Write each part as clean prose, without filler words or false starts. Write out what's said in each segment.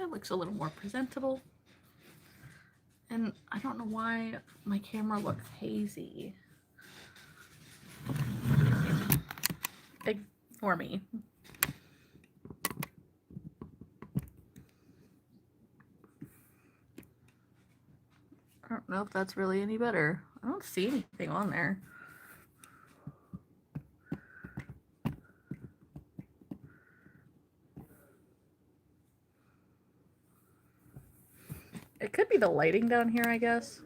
That looks a little more presentable. And I don't know why my camera looks hazy. Ignore me. I don't know if that's really any better. I don't see anything on there. It could be the lighting down here, I guess.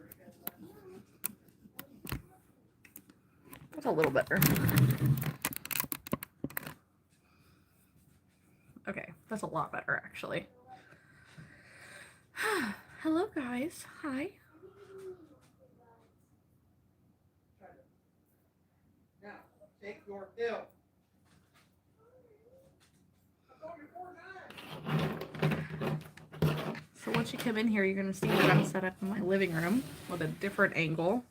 That's a little better. Okay, that's a lot better, actually. Hello, guys. Hi. Now, take your pill. So once you come in here, you're going to see that I'm set up in my living room with a different angle.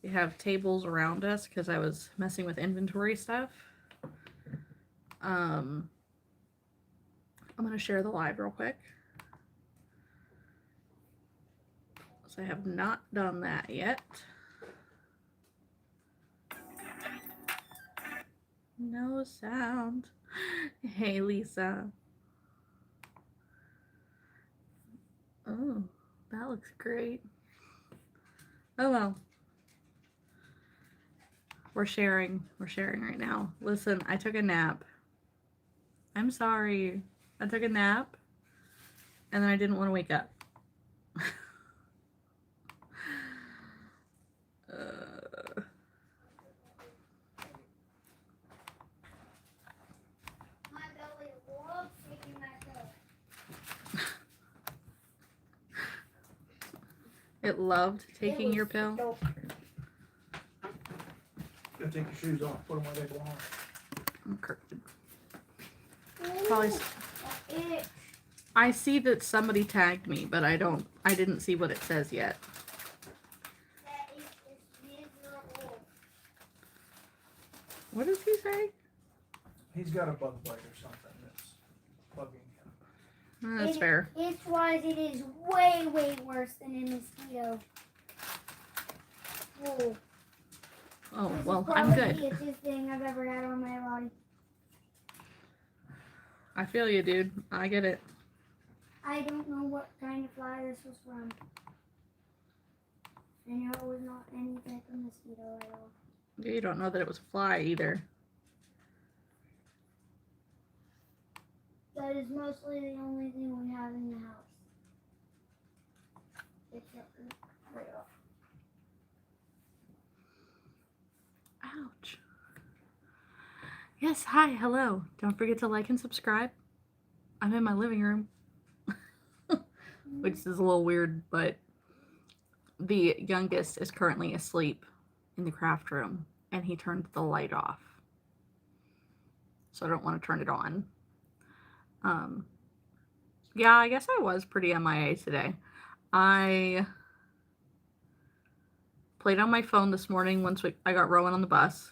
We have tables around us because I was messing with inventory stuff. I'm going to share the live real quick. So I have not done that yet. No sound. Hey, Lisa. Oh, that looks great. Oh, well. We're sharing right now. Listen, I took a nap. I'm sorry. I took a nap and then I didn't want to wake up. My belly loves taking my pill. It loved taking your pill. You gotta take your shoes off, put them where they belong. I'm crooked. Probably. It. I see that somebody tagged me, but I didn't see what it says yet. That is miserable. What does he say? He's got a bug bite or something that's bugging him. That's fair. Itch-wise, it is way, way worse than a mosquito. Whoa. Oh, This well, is I'm probably good. the itchiest thing I've ever had on my body. I feel you, dude. I get it. I don't know what kind of fly this was from. I know it was not any type of mosquito at all. You don't know that it was a fly either. That is mostly the only thing we have in the house. Except right off. Ouch. Yes, hi, hello. Don't forget to like and subscribe. I'm in my living room. Which is a little weird, but the youngest is currently asleep in the craft room and he turned the light off. So I don't want to turn it on. Yeah, I guess I was pretty MIA today. I played on my phone this morning once I got Rowan on the bus.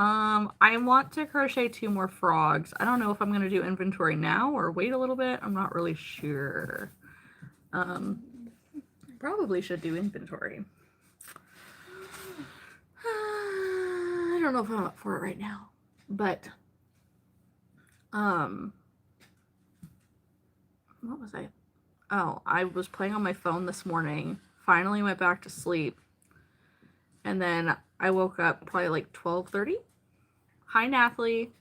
I want to crochet 2 more frogs. I don't know if I'm going to do inventory now or wait a little bit. I'm not really sure. Probably should do inventory. I don't know if I'm up for it right now, but what was I? Oh, I was playing on my phone this morning. Finally went back to sleep. And then I woke up probably like 12:30. Hi, Nathalie.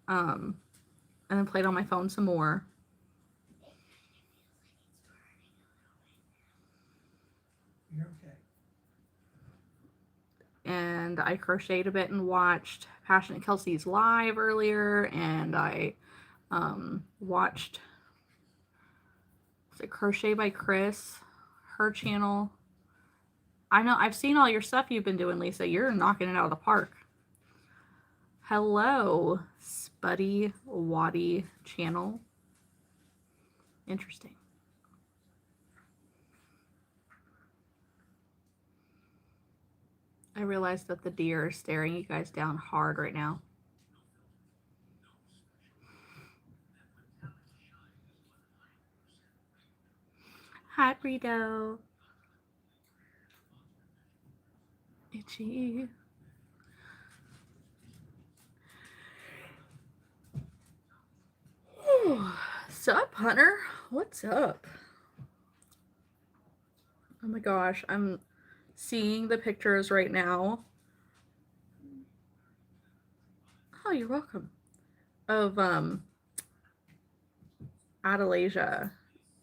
And then played on my phone some more. You're okay. And I crocheted a bit and watched Passionate Kelsey's live earlier. And I watched Crochet by Chris, her channel. I know, I've seen all your stuff you've been doing, Lisa. You're knocking it out of the park. Hello, Spuddy Waddy channel. Interesting. I realize that the deer are staring you guys down hard right now. Hi, Brito. Itchy. Sup, Hunter? What's up? Oh my gosh, I'm seeing the pictures right now. Oh, you're welcome. Of Adelasia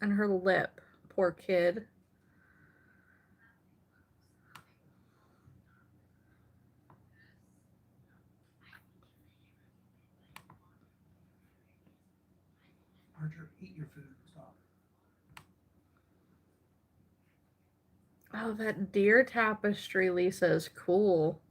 and her lip. Poor kid. Archer, eat your food. Stop. Oh, that deer tapestry, Lisa, is cool.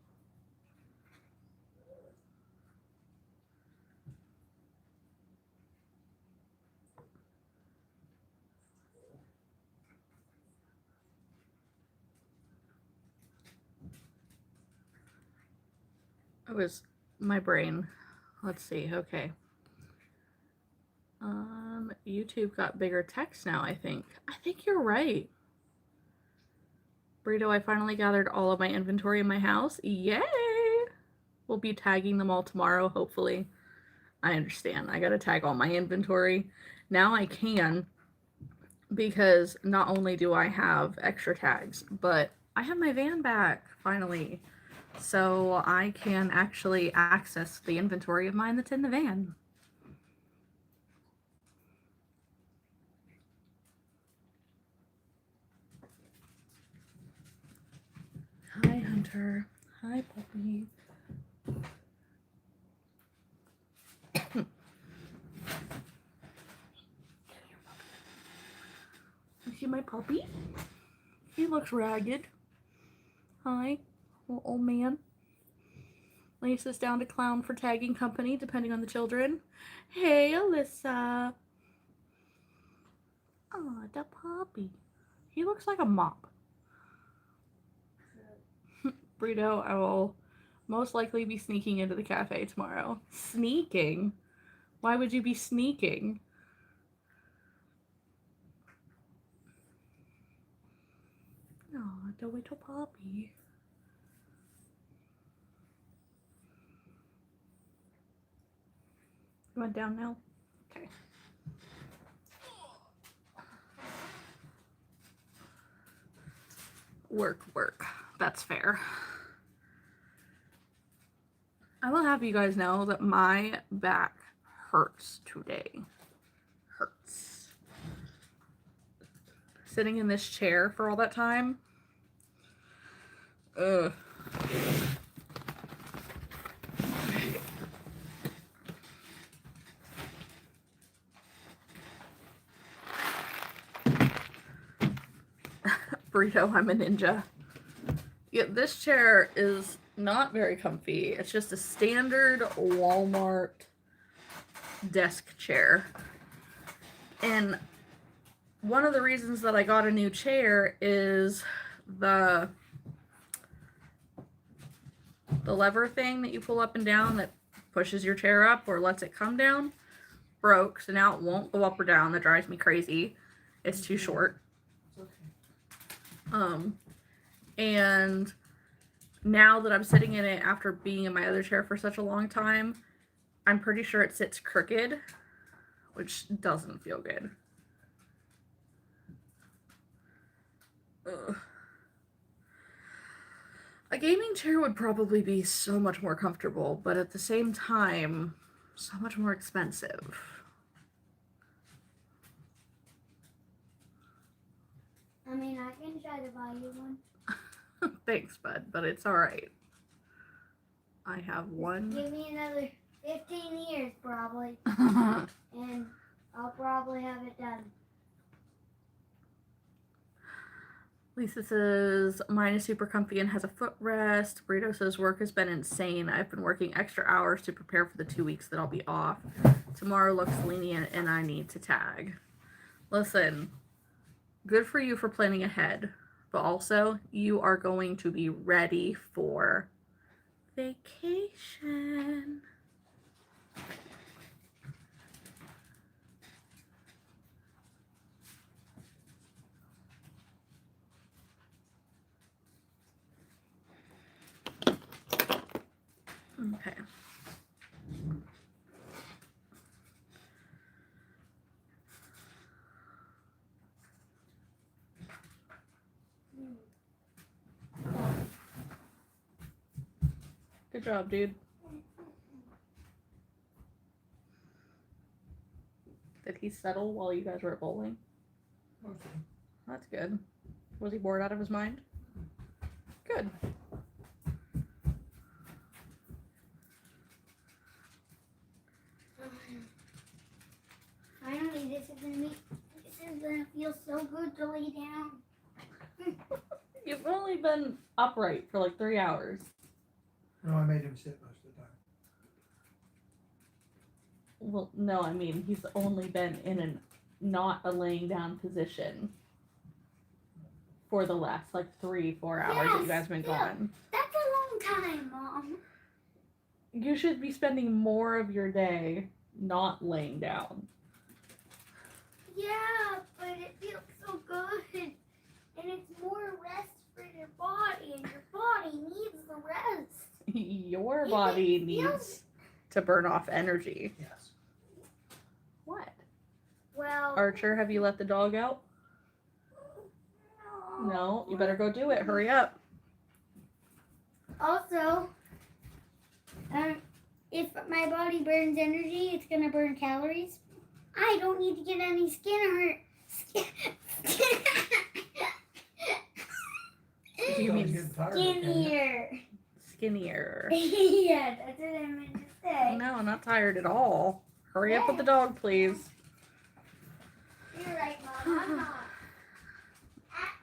It was my brain. Let's see. Okay. YouTube got bigger text now, I think. I think you're right. Burrito, I finally gathered all of my inventory in my house. Yay! We'll be tagging them all tomorrow, hopefully. I understand. I gotta tag all my inventory. Now I can, because not only do I have extra tags, but I have my van back, finally. So I can actually access the inventory of mine that's in the van. Hi, Hunter. Hi, puppy. You see my puppy? He looks ragged. Hi, little old man. Lisa's down to clown for tagging company, depending on the children. Hey, Alyssa. Oh, the puppy. He looks like a mop. Burrito, I will most likely be sneaking into the cafe tomorrow. Sneaking? Why would you be sneaking? Oh, the little puppy. You went down now? Okay. Work. That's fair. I will have you guys know that my back hurts today. Hurts. Sitting in this chair for all that time. Ugh. Burrito, I'm a ninja. Yeah, this chair is not very comfy. It's just a standard Walmart desk chair. And one of the reasons that I got a new chair is the lever thing that you pull up and down that pushes your chair up or lets it come down broke, so now it won't go up or down. That drives me crazy. It's too short. And now that I'm sitting in it after being in my other chair for such a long time, I'm pretty sure it sits crooked, which doesn't feel good. Ugh. A gaming chair would probably be so much more comfortable, but at the same time, so much more expensive. I mean, I can try to buy you one. Thanks, bud, but it's alright. I have one. Give me another 15 years, probably. And I'll probably have it done. Lisa says, mine is super comfy and has a footrest. Burrito says, work has been insane. I've been working extra hours to prepare for the 2 weeks that I'll be off. Tomorrow looks lenient and I need to tag. Listen, good for you for planning ahead, but also you are going to be ready for vacation. Okay. Good job, dude. Did he settle while you guys were bowling? Okay. That's good. Was he bored out of his mind? Good. Finally, this is gonna feel so good to lay down. You've only been upright for like 3 hours. No, I made him sit most of the time. Well, no, I mean, he's only been in not a laying down position for the last like 3-4 hours that you guys have been yeah. gone. That's a long time, Mom. You should be spending more of your day not laying down. Yeah, but it feels so good. And it's more rest for your body, and your body needs the rest. Your body needs to burn off energy. Yes. What? Well, Archer, have you let the dog out? No, you better go do it. Hurry up. Also, if my body burns energy, it's gonna burn calories. I don't need to get any skin hurt. Do you mean Getting tired of it, Skinnier. skinnier? Yeah, that's what I meant to say. No, not tired at all. Hurry up with the dog, please. You're right, Mom. I'm not.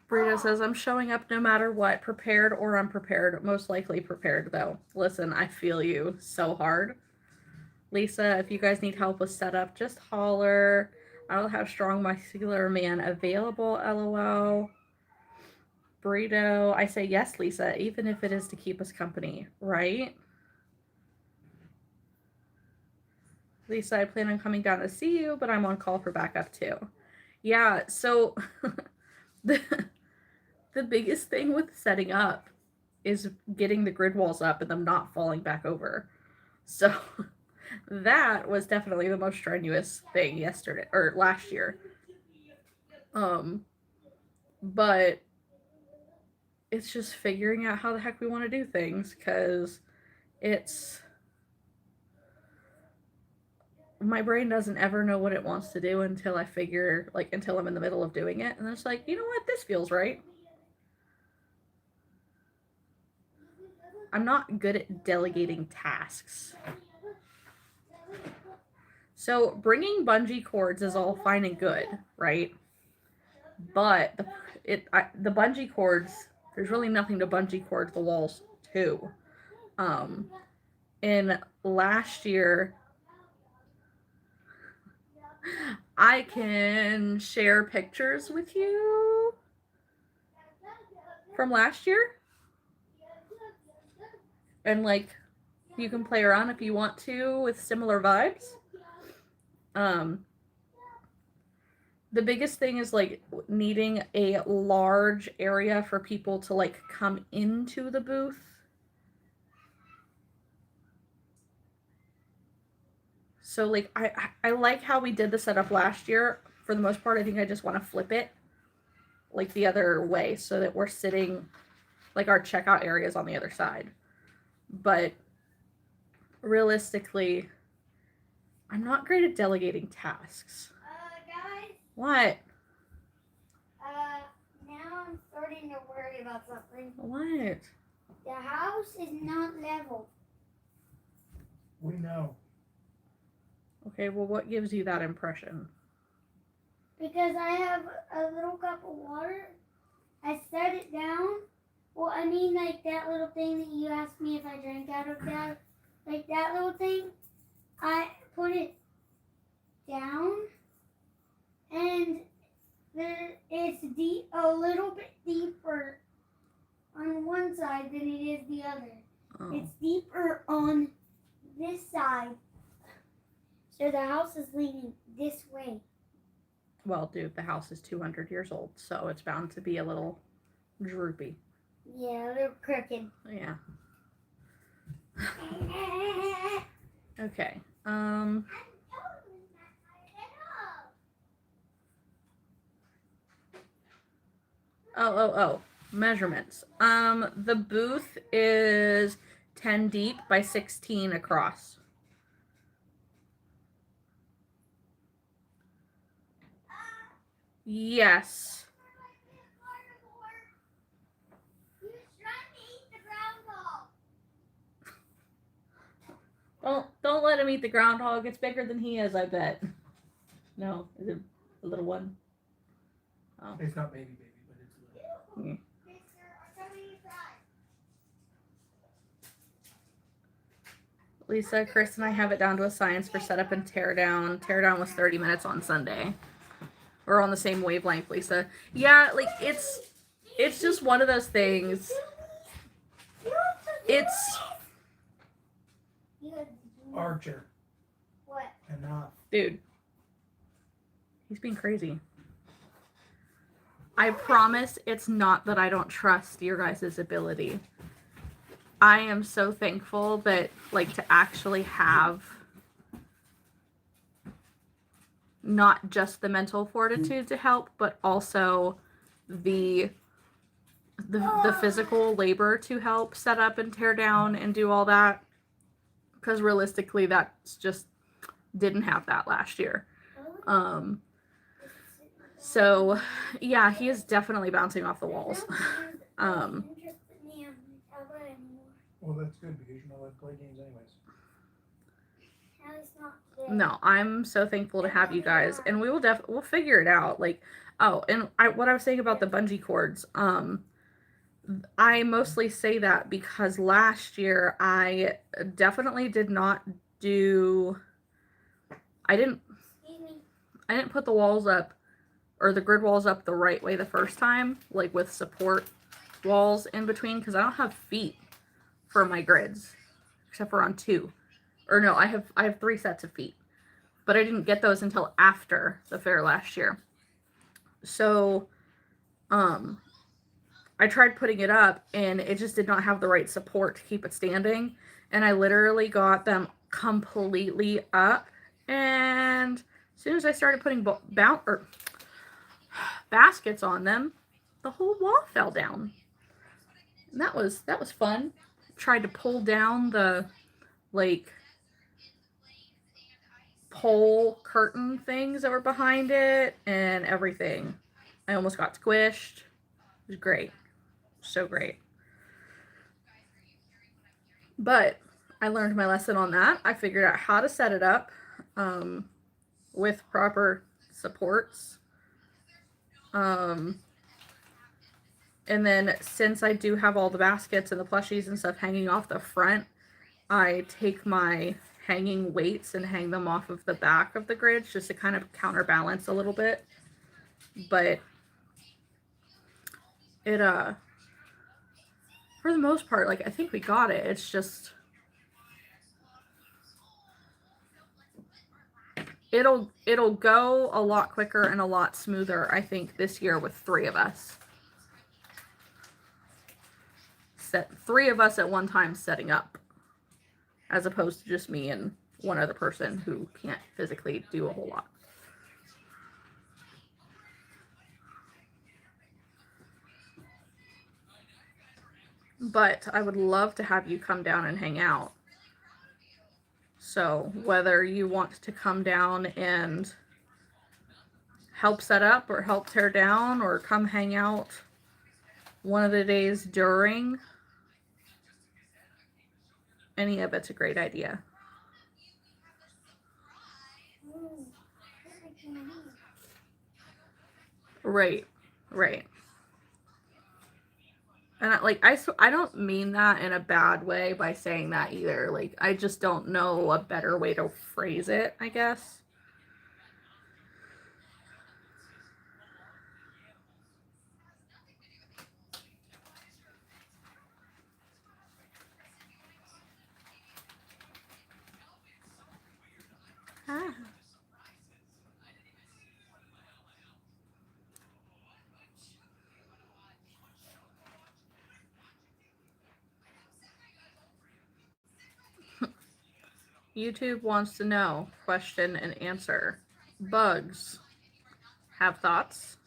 Brita says, I'm showing up no matter what, prepared or unprepared. Most likely prepared, though. Listen, I feel you so hard. Lisa, if you guys need help with setup, just holler. I'll have strong muscular man available, LOL. Burrito, I say yes, Lisa, even if it is to keep us company, right? Lisa, I plan on coming down to see you, but I'm on call for backup too. Yeah, so the biggest thing with setting up is getting the grid walls up and them not falling back over. So that was definitely the most strenuous thing yesterday or last year. But it's just figuring out how the heck we want to do things, because it's my brain doesn't ever know what it wants to do until I figure, like, until I'm in the middle of doing it, and then it's like, you know what, this feels right. I'm not good at delegating tasks. So bringing bungee cords is all fine and good, right? But the bungee cords, there's really nothing to bungee cord the walls to. And last year, I can share pictures with you from last year. And like, you can play around if you want to with similar vibes. The biggest thing is like needing a large area for people to like come into the booth. So like I like how we did the setup last year. For the most part, I think I just want to flip it like the other way so that we're sitting, like our checkout area is on the other side. But realistically, I'm not great at delegating tasks. Guys. What? Now I'm starting to worry about something. What? The house is not level. We know. Okay, well, what gives you that impression? Because I have a little cup of water. I set it down. Well, I mean, like that little thing that you asked me if I drank out of that. Like that little thing. I put it down. And it's a little bit deeper on one side than it is the other. Oh. It's deeper on this side. So the house is leaning this way. Well, dude, the house is 200 years old, so it's bound to be a little droopy. Yeah, a little crooked. Yeah. Okay. Oh. Measurements. The booth is 10 deep by 16 across. Yes. Don't let him eat the groundhog. It's bigger than he is, I bet. No, is it a little one? Oh. It's not baby, but it's a little. Lisa, Chris, and I have it down to a science for setup and tear down. Tear down was 30 minutes on Sunday. We're on the same wavelength, Lisa. Yeah, like it's just one of those things. It's Archer. What? Enough. dude. He's being crazy. I promise it's not that I don't trust your guys' ability. I am so thankful that, like, to actually have not just the mental fortitude to help, but also the physical labor to help set up and tear down and do all that. Because realistically, that's just didn't have that last year. So yeah, he is definitely bouncing off the walls. Well, that's good because you know I play games anyways. No, I'm so thankful to have you guys, and we will we'll figure it out. Like, oh, and what I was saying about the bungee cords, I mostly say that because last year I definitely did not do. I didn't put the walls up or the grid walls up the right way the first time, like with support walls in between, because I don't have feet for my grids, except for on 2. Or no, I have 3 sets of feet, but I didn't get those until after the fair last year. So, I tried putting it up and it just did not have the right support to keep it standing. And I literally got them completely up. And as soon as I started putting baskets on them, the whole wall fell down. And that was fun. Tried to pull down the, like, pole curtain things that were behind it and everything. I almost got squished. It was great. So great. But I learned my lesson on that. I figured out how to set it up with proper supports. And then since I do have all the baskets and the plushies and stuff hanging off the front, I take my hanging weights and hang them off of the back of the grids just to kind of counterbalance a little bit. But it for the most part, like, I think we got it. It's just it'll go a lot quicker and a lot smoother, I think, this year with 3 of us. 3 of us at one time setting up, as opposed to just me and one other person who can't physically do a whole lot. But I would love to have you come down and hang out. So whether you want to come down and help set up or help tear down or come hang out one of the days during, any of it's a great idea. Right. And I don't mean that in a bad way by saying that either. Like, I just don't know a better way to phrase it, I guess. Ah. YouTube wants to know, question and answer. Bugs have thoughts?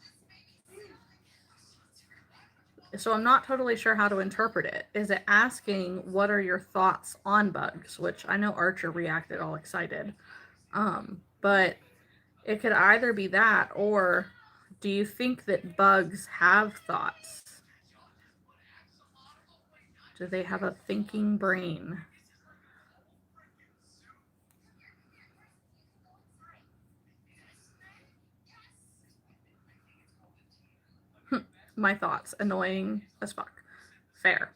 So I'm not totally sure how to interpret it. Is it asking what are your thoughts on bugs? Which I know Archer reacted all excited. But it could either be that, or do you think that bugs have thoughts? Do they have a thinking brain? My thoughts. Annoying as fuck. Fair.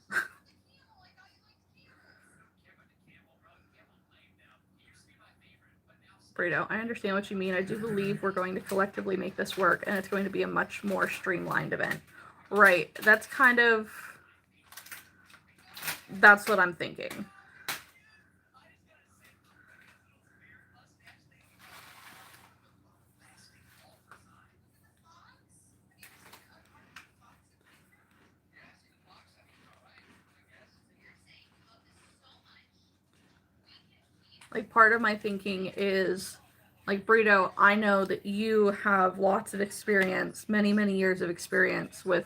Burrito, I understand what you mean. I do believe we're going to collectively make this work, and it's going to be a much more streamlined event. Right. That's kind of... That's what I'm thinking. Like, part of my thinking is, like, Burrito, I know that you have lots of experience, many, many years of experience with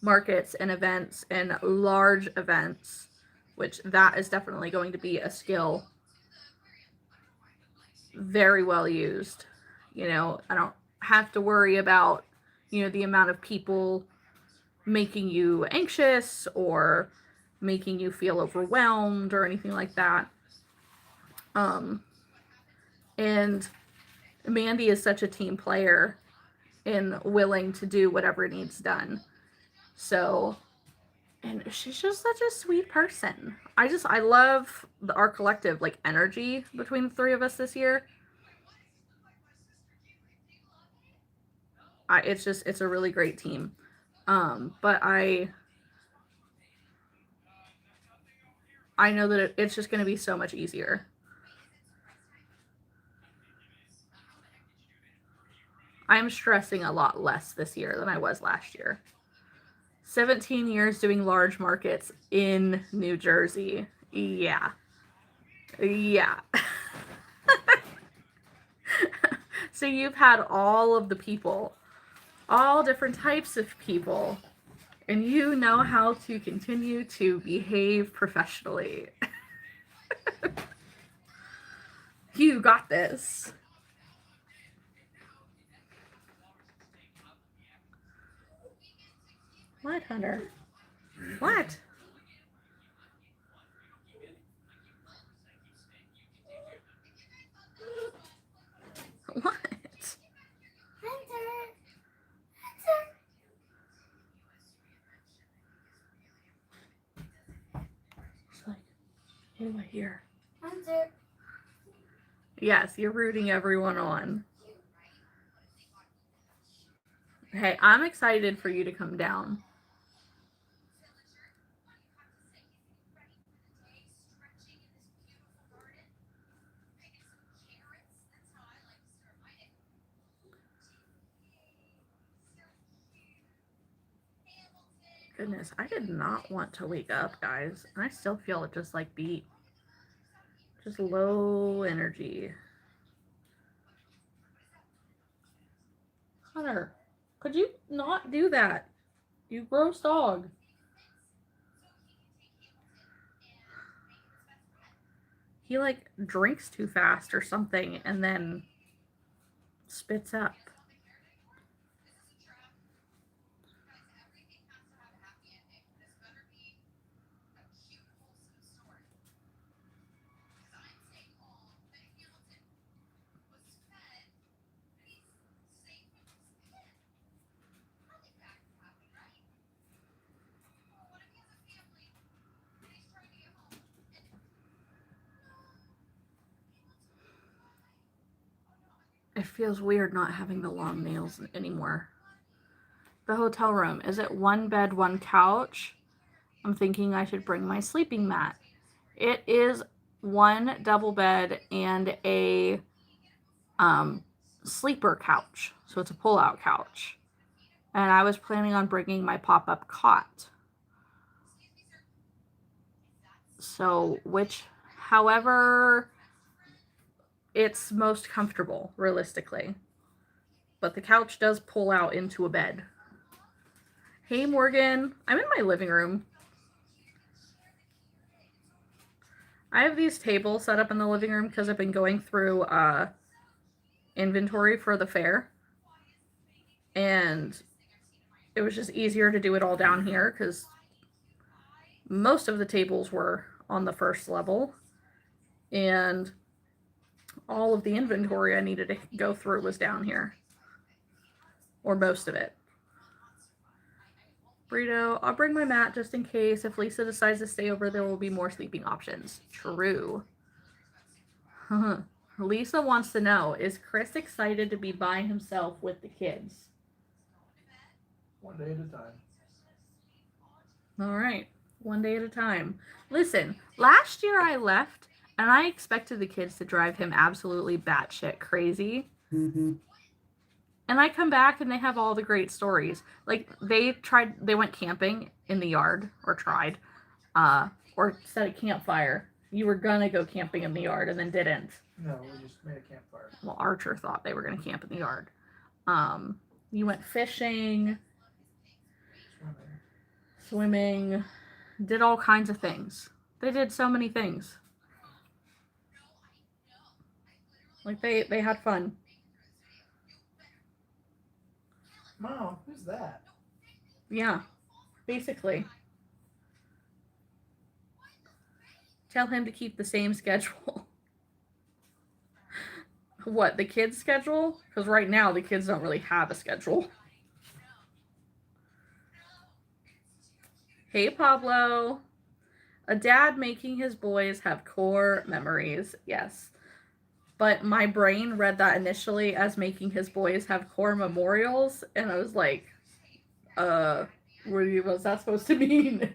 markets and events and large events, which that is definitely going to be a skill very well used. You know, I don't have to worry about, you know, the amount of people making you anxious or making you feel overwhelmed or anything like that. And Mandy is such a team player and willing to do whatever needs done. So, and she's just such a sweet person. I love our collective, like, energy between the three of us this year. It's a really great team. But I know that it's just going to be so much easier. I'm stressing a lot less this year than I was last year. 17 years doing large markets in New Jersey. Yeah. Yeah. So you've had all of the people, all different types of people, and you know how to continue to behave professionally. You got this. What, Hunter? What? What? She's like, what do I hear? Hunter. Yes, you're rooting everyone on. Hey, I'm excited for you to come down. Goodness, I did not want to wake up, guys. And I still feel it just like beat. Just low energy. Hunter, could you not do that? You gross dog. He like drinks too fast or something and then spits up. It feels weird not having the long nails anymore. The hotel room. Is it one bed, one couch? I'm thinking I should bring my sleeping mat. It is one double bed and a sleeper couch. So it's a pull-out couch. And I was planning on bringing my pop-up cot. So however it's most comfortable, realistically. But the couch does pull out into a bed. Hey, Morgan. I'm in my living room. I have these tables set up in the living room because I've been going through inventory for the fair. And it was just easier to do it all down here because most of the tables were on the first level. And all of the inventory I needed to go through was down here. Or most of it. Burrito, I'll bring my mat just in case. If Lisa decides to stay over, there will be more sleeping options. True. Lisa wants to know, is Chris excited to be by himself with the kids? One day at a time. All right. One day at a time. Listen, last year I left and I expected the kids to drive him absolutely batshit crazy. Mm-hmm. And I come back and they have all the great stories. Like they went camping in the yard, or tried, or set a campfire. You were gonna go camping in the yard and then didn't. No, we just made a campfire. Well, Archer thought they were gonna camp in the yard. You went fishing, swimming, did all kinds of things. They did so many things. Like they had fun. Mom, who's that? Yeah, basically. Tell him to keep the same schedule. What, the kids' schedule? Because right now the kids don't really have a schedule. Hey, Pablo. A dad making his boys have core memories. Yes. But my brain read that initially as making his boys have core memorials. And I was like, what's that supposed to mean?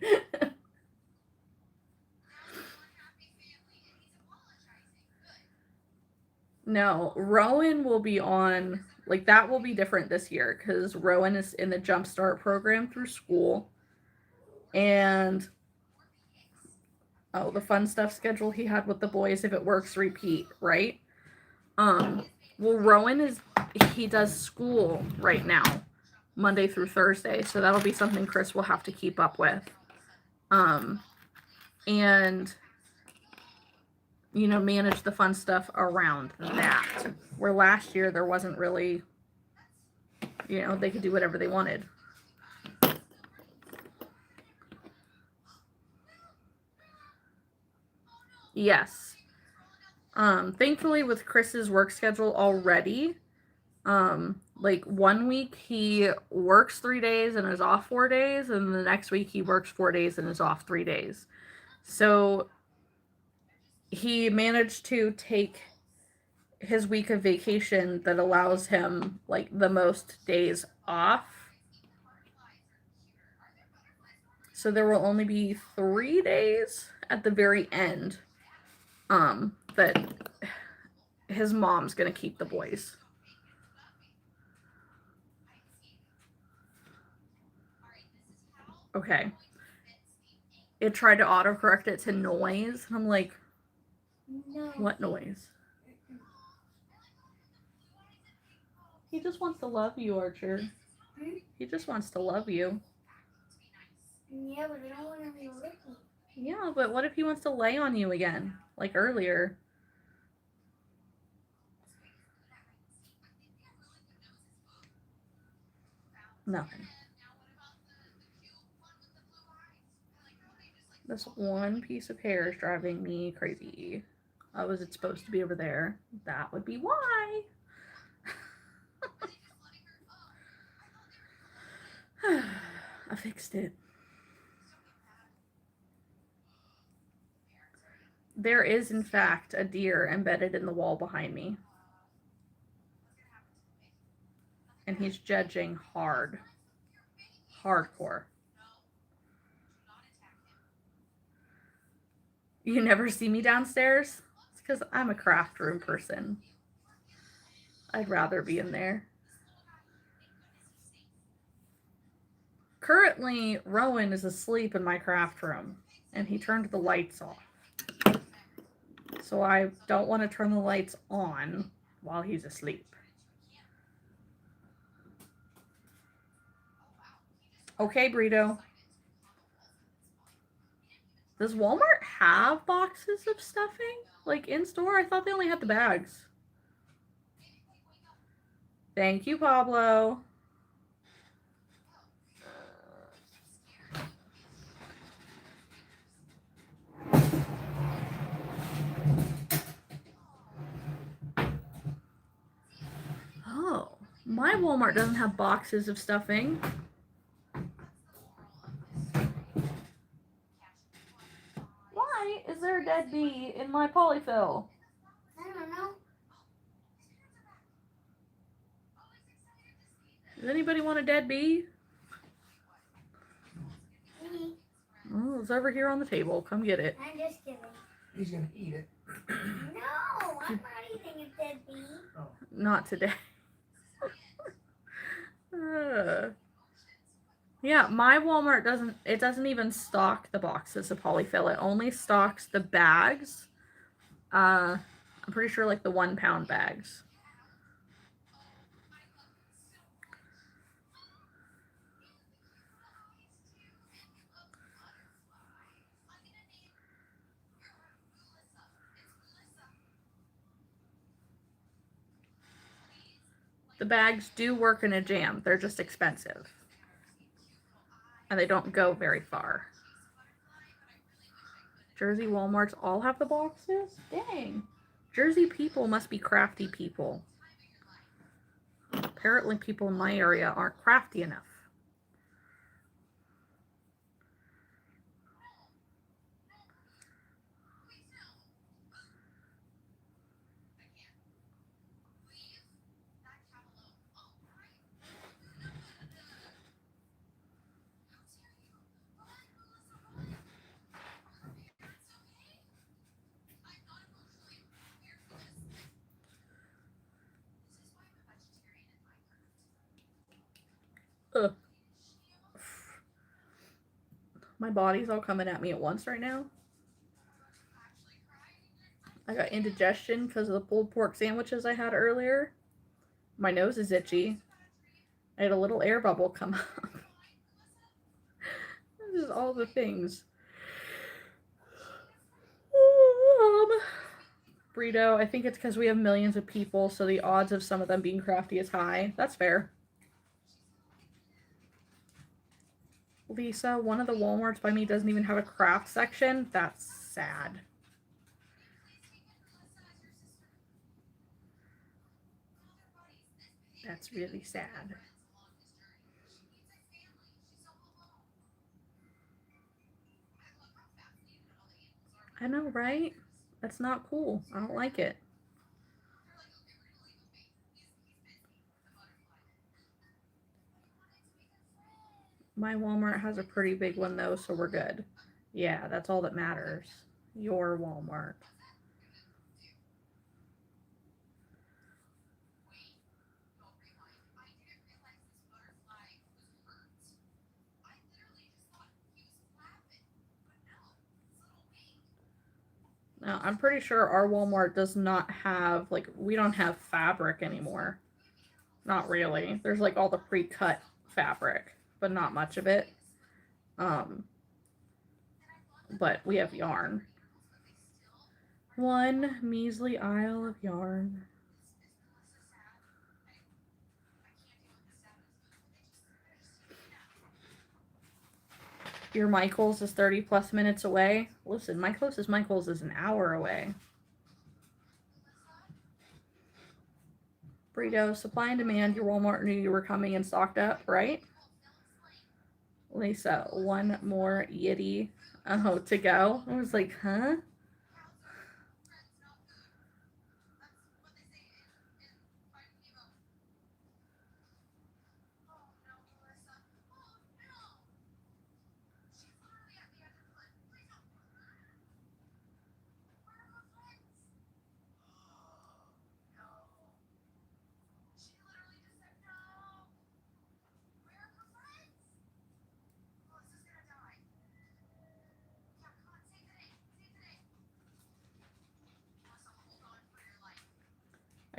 No, Rowan will be on, like, that will be different this year because Rowan is in the Jumpstart program through school. And, the fun stuff schedule he had with the boys, if it works, repeat, right? Well, Rowan he does school right now, Monday through Thursday, so that'll be something Chris will have to keep up with. And, manage the fun stuff around that. Where last year there wasn't really, they could do whatever they wanted. Yes. Thankfully with Chris's work schedule already, like 1 week he works 3 days and is off 4 days, and the next week he works 4 days and is off 3 days. So he managed to take his week of vacation that allows him like the most days off. So there will only be 3 days at the very end that his mom's gonna keep the boys. Okay. It tried to autocorrect it to noise, and I'm like, no. What noise? He just wants to love you, Archer. He just wants to love you. Yeah, but I don't want to be with me. Yeah, but what if he wants to lay on you again, like earlier? Nothing. This one piece of hair is driving me crazy. Oh, was it supposed to be over there? That would be why. I fixed it. There is, in fact, a deer embedded in the wall behind me. And he's judging hard. Hardcore. You never see me downstairs? It's because I'm a craft room person. I'd rather be in there. Currently, Rowan is asleep in my craft room, and he turned the lights off. So I don't want to turn the lights on while he's asleep. Okay, Burrito. Does Walmart have boxes of stuffing? Like in store? I thought they only had the bags. Thank you, Pablo. Oh, my Walmart doesn't have boxes of stuffing. Why is there a dead bee in my polyfill? I don't know. Does anybody want a dead bee? Me. Oh, it's over here on the table. Come get it. I'm just kidding. He's gonna eat it. No, I'm not eating a dead bee. Oh. Not today. Yeah, my Walmart doesn't even stock the boxes of polyfill. It only stocks the bags. I'm pretty sure like the 1 pound bags. The bags do work in a jam. They're just expensive. And they don't go very far. Jersey Walmarts all have the boxes? Dang. Jersey people must be crafty people. Apparently people in my area aren't crafty enough. Ugh. My body's all coming at me at once right now. I got indigestion because of the pulled pork sandwiches I had earlier. My nose is itchy. I had a little air bubble come up. This is all the things. Burrito, I think it's because we have millions of people, so the odds of some of them being crafty is high. That's fair. Lisa, one of the Walmarts by me doesn't even have a craft section. That's sad. That's really sad. I know, right? That's not cool. I don't like it. My Walmart has a pretty big one though, so we're good. Yeah, that's all that matters. Your Walmart. Now, I'm pretty sure our Walmart does not have, like, we don't have fabric anymore. Not really. There's, like, all the pre-cut fabric, but not much of it. But we have yarn. One measly aisle of yarn. Your Michael's is 30 plus minutes away. Listen, my closest Michael's is an hour away. Burrito, supply and demand. Your Walmart knew you were coming and stocked up, right? Lisa, one more Yitty to go. I was like, huh?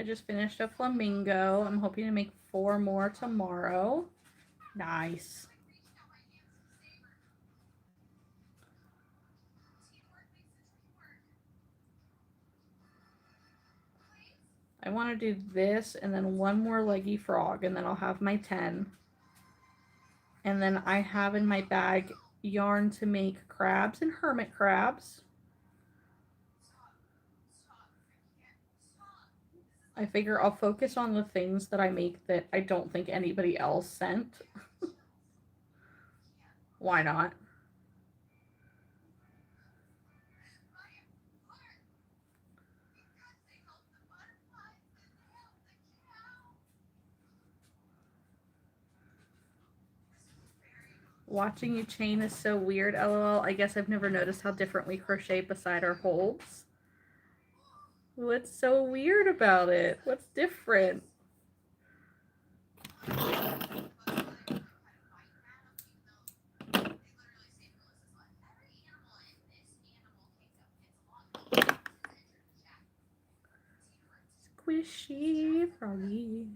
I just finished a flamingo. I'm hoping to make 4 more tomorrow. Nice. I want to do this and then 1 more leggy frog, and then I'll have my 10. And then I have in my bag yarn to make crabs and hermit crabs. I figure I'll focus on the things that I make that I don't think anybody else sent. Why not? Watching you chain is so weird, lol. I guess I've never noticed how different we crochet beside our holds. What's so weird about it? What's different? Squishy froggy.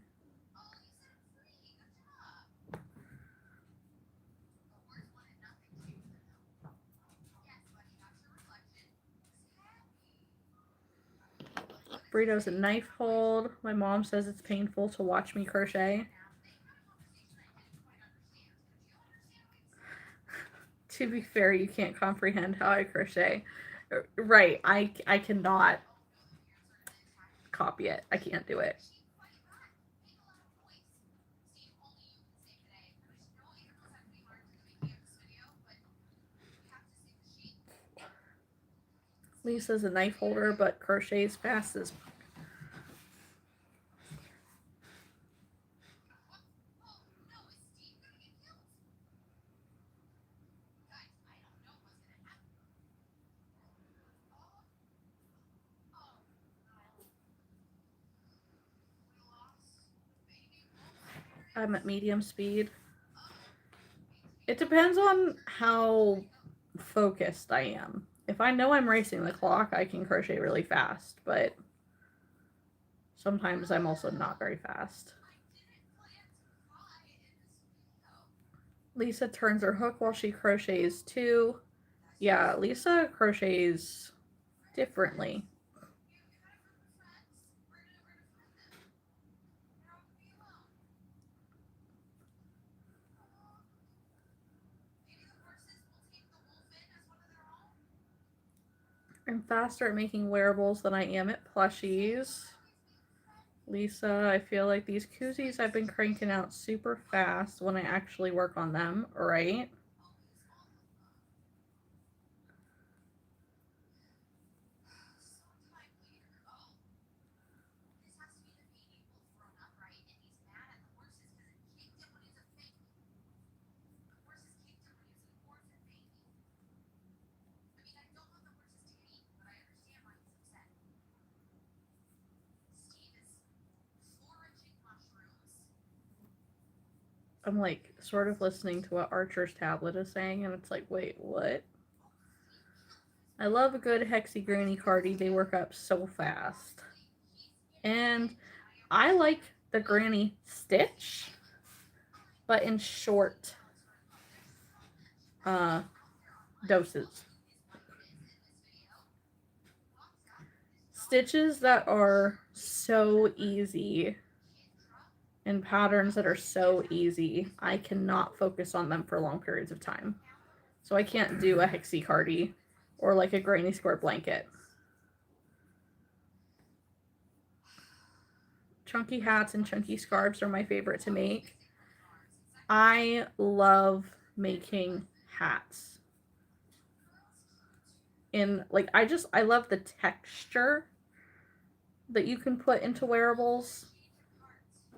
Burrito's a knife hold. My mom says it's painful to watch me crochet. To be fair, you can't comprehend how I crochet. Right, I cannot copy it. I can't do it. Lisa's a knife holder, but crochets fast as I'm at medium speed. It depends on how focused I am. If I know I'm racing the clock, I can crochet really fast, but sometimes I'm also not very fast. Lisa turns her hook while she crochets too. Yeah, Lisa crochets differently. I'm faster at making wearables than I am at plushies. Lisa, I feel like these koozies I've been cranking out super fast when I actually work on them, right? I'm like sort of listening to what Archer's tablet is saying, and it's like, wait, what? I love a good Hexy Granny Cardi. They work up so fast. And I like the Granny Stitch, but in short doses. Stitches that are so easy and patterns that are so easy, I cannot focus on them for long periods of time. So I can't do a Hexy Cardi or like a Granny Square blanket. Chunky hats and chunky scarves are my favorite to make. I love making hats. And like I love the texture that you can put into wearables.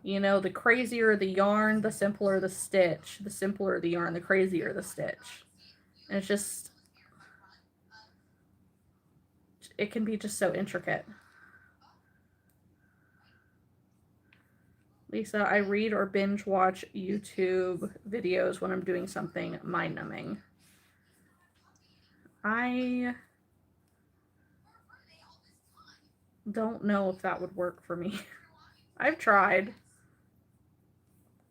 You know, the crazier the yarn, the simpler the stitch. The simpler the yarn, the crazier the stitch. And it's just, it can be just so intricate. Lisa, I read or binge watch YouTube videos when I'm doing something mind-numbing. I don't know if that would work for me. I've tried.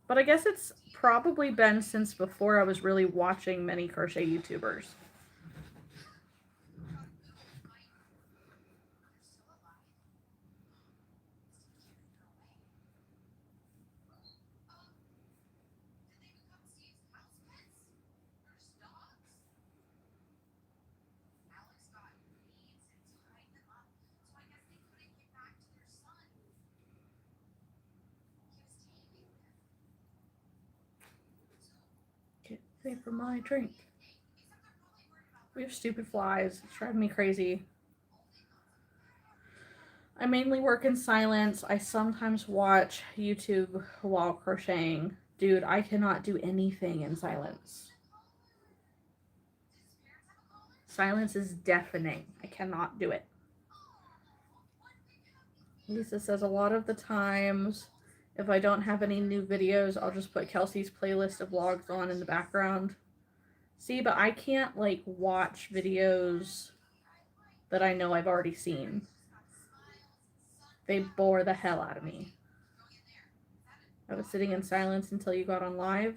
But I guess it's probably been since before I was really watching many crochet YouTubers. Get pay for my drink. We have stupid flies. It's driving me crazy. I mainly work in silence. I sometimes watch YouTube while crocheting. Dude, I cannot do anything in silence. Silence is deafening. I cannot do it. Lisa says a lot of the times, if I don't have any new videos, I'll just put Kelsey's playlist of vlogs on in the background. See, but I can't, like, watch videos that I know I've already seen. They bore the hell out of me. I was sitting in silence until you got on live.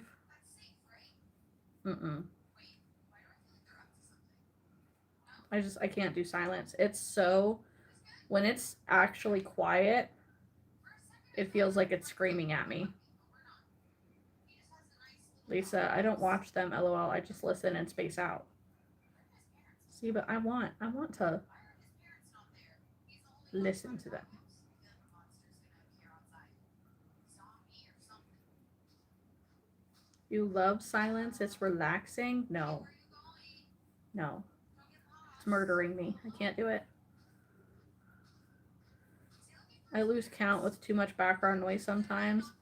I can't do silence. It's so, when it's actually quiet, it feels like it's screaming at me. Lisa, I don't watch them, lol. I just listen and space out. See, but I want to listen to them. You love silence? It's relaxing? No. No. It's murdering me. I can't do it. I lose count with too much background noise sometimes.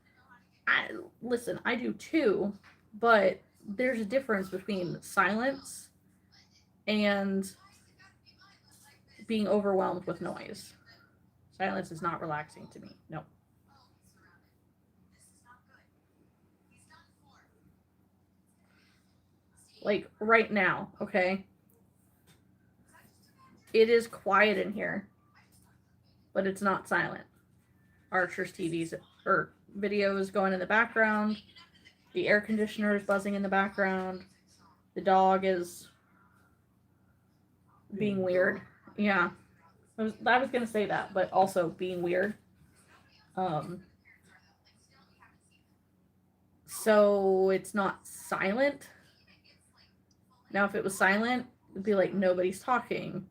Listen, I do too, but there's a difference between silence and being overwhelmed with noise. Silence is not relaxing to me. No. Like right now, okay? It is quiet in here, but it's not silent. Archer's TV's or videos going in the background. The air conditioner is buzzing in the background. The dog is being weird. Yeah. I was gonna say that, but also being weird. So it's not silent. Now, if it was silent, it'd be like nobody's talking.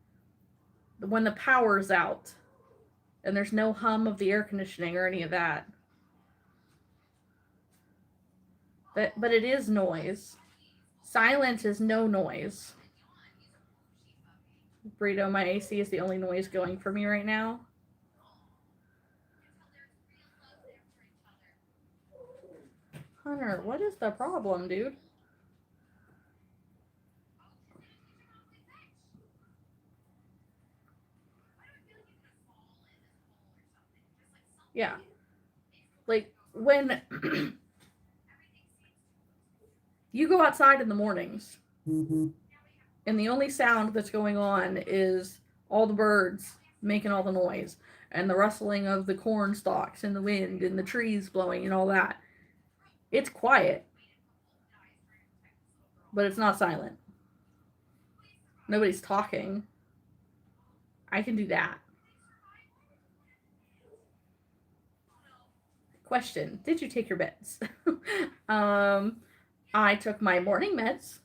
When the power's out and there's no hum of the air conditioning or any of that. But it is noise. Silent is no noise. Burrito, my AC is the only noise going for me right now. Hunter, what is the problem, dude? Yeah. Like, when you go outside in the mornings, and the only sound that's going on is all the birds making all the noise, and the rustling of the corn stalks in the wind, and the trees blowing, and all that. It's quiet. But it's not silent. Nobody's talking. I can do that. Question, did you take your meds? I took my morning meds.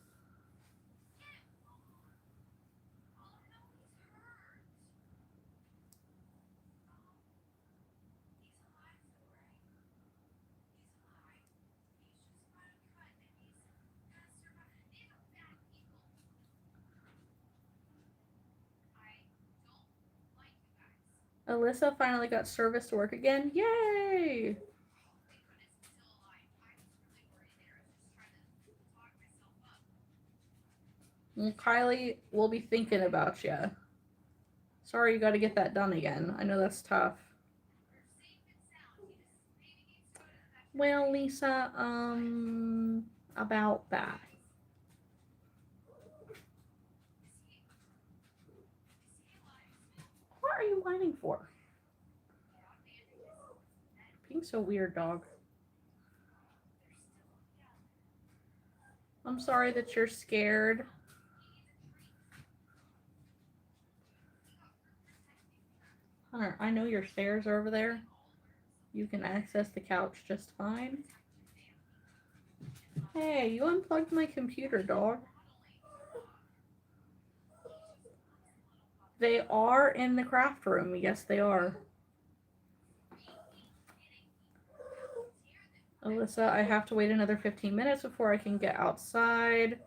Alyssa finally got service to work again. Yay! Well, Kylie, we'll be thinking about you. Sorry you got to get that done again. I know that's tough. Well, Lisa, about that. What are you whining for? being so weird, dog. I'm sorry that you're scared. Hunter, I know your stairs are over there. You can access the couch just fine. Hey, you unplugged my computer, dog. They are in the craft room. Yes, they are. Alyssa, I have to wait another 15 minutes before I can get outside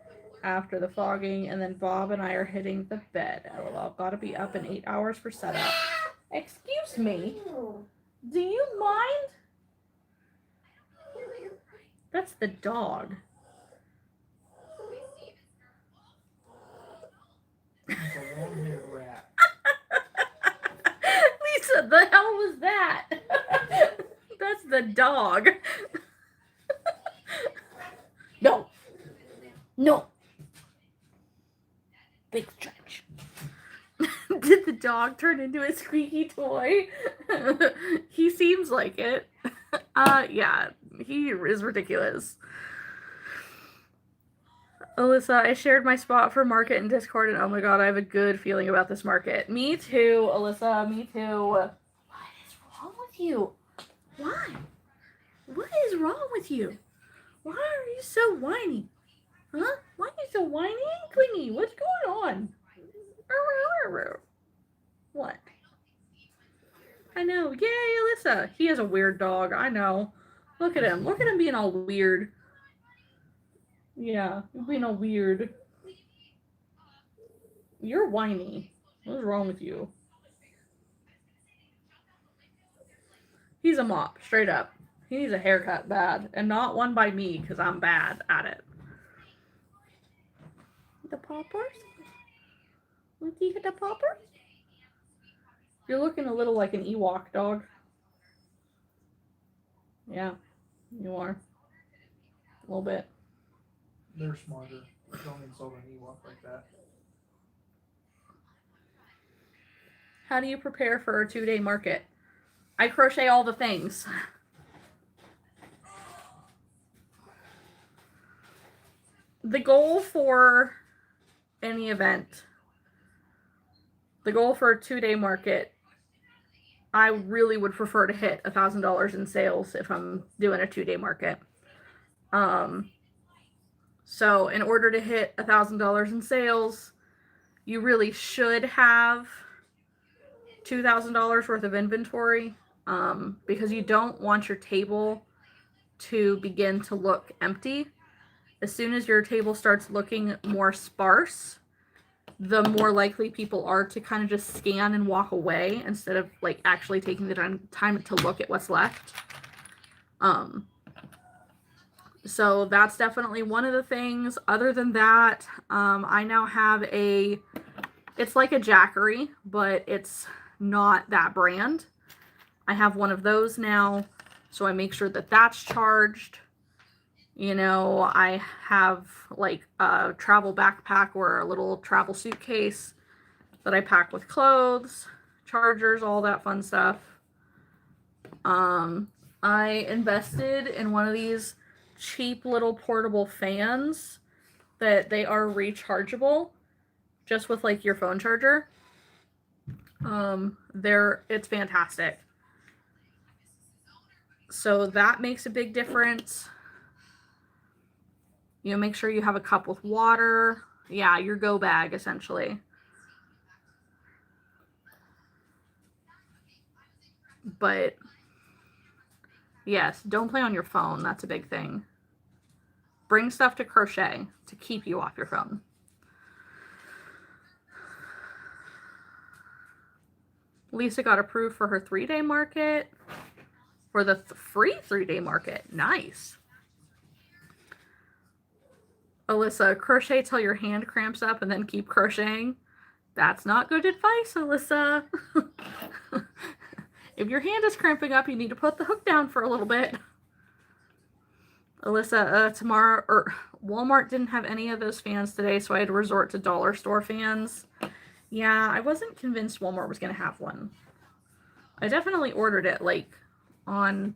after the fogging, and then Bob and I are hitting the bed. LOL, gotta be up in 8 hours for setup. Excuse me? Do you mind? That's the dog. It's a long-haired rat. Lisa, the hell was that? That's the dog. No. No. Big stretch. Did the dog turn into a squeaky toy? He seems like it. Yeah, he is ridiculous. Alyssa, I shared my spot for market in Discord, and oh my god, I have a good feeling about this market. Me too, Alyssa, me too. What is wrong with you? Why? What is wrong with you? Why are you so whiny? Huh? Why are you so whiny and clingy? What's going on? What? I know. Yay, Alyssa. He is a weird dog. I know. Look at him. Look at him being all weird. Yeah, being all weird. You're whiny. What's wrong with you? He's a mop, straight up. He needs a haircut bad. And not one by me, because I'm bad at it. The poppers? Want to hit the poppers? You're looking a little like an Ewok, dog. Yeah, you are. A little bit. They're smarter. Don't insult an Ewok like that. How do you prepare for a 2-day market? I crochet all the things. The goal for any event, the goal for a 2-day market, I really would prefer to hit $1,000 in sales if I'm doing a 2-day market. So in order to hit $1,000 in sales, you really should have $2,000 worth of inventory, because you don't want your table to begin to look empty. As soon as your table starts looking more sparse, the more likely people are to kind of just scan and walk away instead of like actually taking the time to look at what's left. So that's definitely one of the things. Other than that, I now have it's like a Jackery, but it's not that brand. I have one of those now, so I make sure that that's charged. You know, I have like a travel backpack or a little travel suitcase that I pack with clothes, chargers, all that fun stuff. I invested in one of these cheap little portable fans that they are rechargeable just with like your phone charger. It's fantastic. So that makes a big difference. You know, make sure you have a cup with water. Yeah, your go bag essentially. But yes, don't play on your phone. That's a big thing. Bring stuff to Crochet to keep you off your phone. Lisa got approved for her 3-day market. For the free 3-day market. Nice. Alyssa, crochet till your hand cramps up and then keep crocheting. That's not good advice, Alyssa. If your hand is cramping up, you need to put the hook down for a little bit. Alyssa, Walmart didn't have any of those fans today, so I had to resort to dollar store fans. Yeah, I wasn't convinced Walmart was going to have one. I definitely ordered it, like, on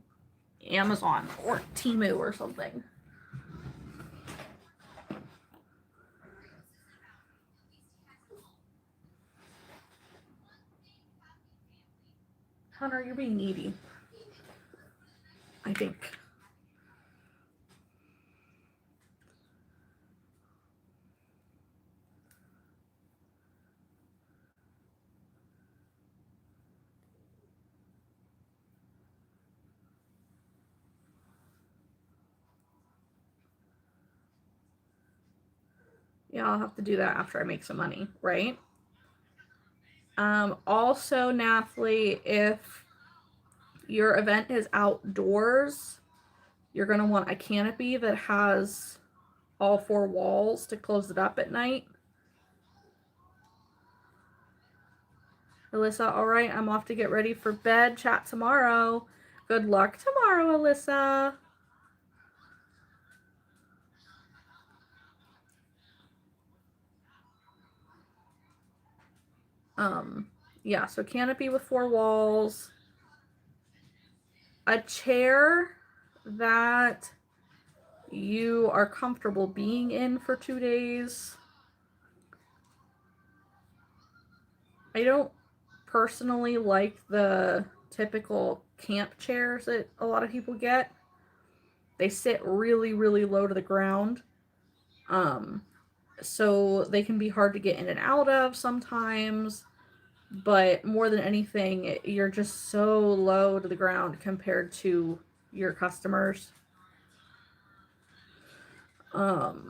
Amazon or Temu or something. Hunter, you're being needy. I think. Yeah, I'll have to do that after I make some money, right? Also, Nathalie, if your event is outdoors, you're going to want a canopy that has all 4 walls to close it up at night. Alyssa, all right, I'm off to get ready for bed. Chat tomorrow. Good luck tomorrow, Alyssa. Yeah, so canopy with 4 walls. A chair that you are comfortable being in for 2 days. I don't personally like the typical camp chairs that a lot of people get. They sit really, really low to the ground. So they can be hard to get in and out of sometimes. But more than anything, you're just so low to the ground compared to your customers. What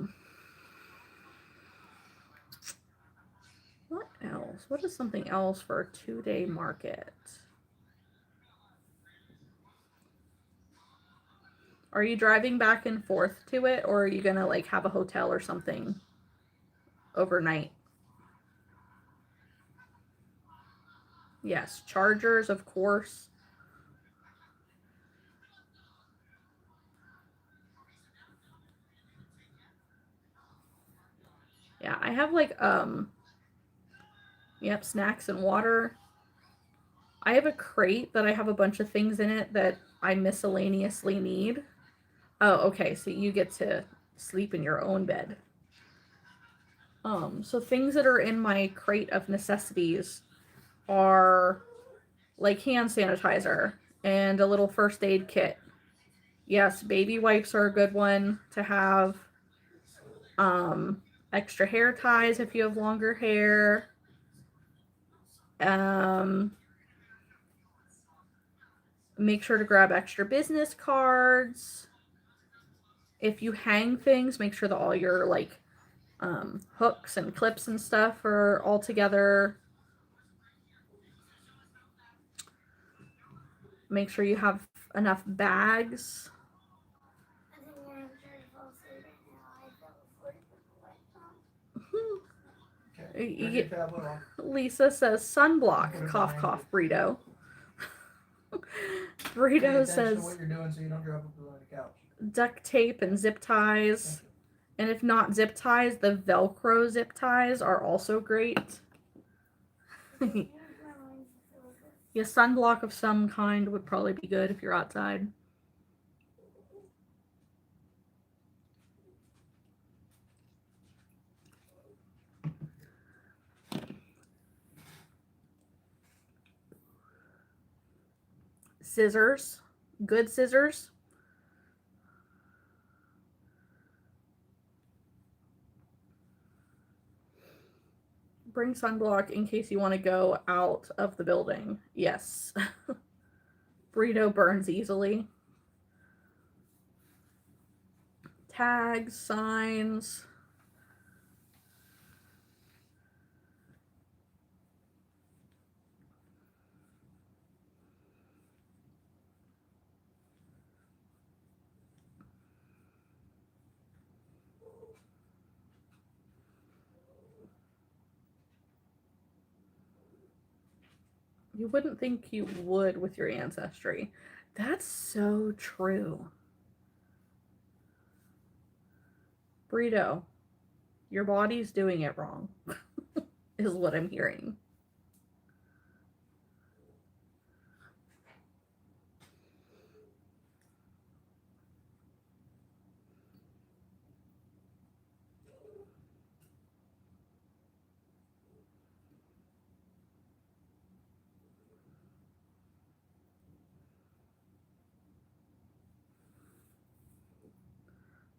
else? What is something else for a 2-day market? Are you driving back and forth to it, or are you gonna like have a hotel or something overnight? Yes, chargers, of course. Yeah, I have like yep, snacks and water. I have a crate that I have a bunch of things in it that I miscellaneously need. Oh, okay, so you get to sleep in your own bed. So things that are in my crate of necessities are like hand sanitizer and a little first aid kit. Yes, baby wipes are a good one to have. Extra hair ties if you have longer hair. Make sure to grab extra business cards. If you hang things, make sure that all your like hooks and clips and stuff are all together. Make sure you have enough bags. Okay, tablet on. Lisa says sunblock, cough, cough, burrito. Burrito says to what you're doing so you don't drop a on the couch. Duct tape and zip ties. And if not zip ties, the Velcro zip ties are also great. Yeah, sunblock of some kind would probably be good if you're outside. Scissors. Good scissors. Bring sunblock in case you want to go out of the building. Yes. Burrito burns easily. Tags, signs. You wouldn't think you would with your ancestry. That's so true. Burrito, your body's doing it wrong, is what I'm hearing.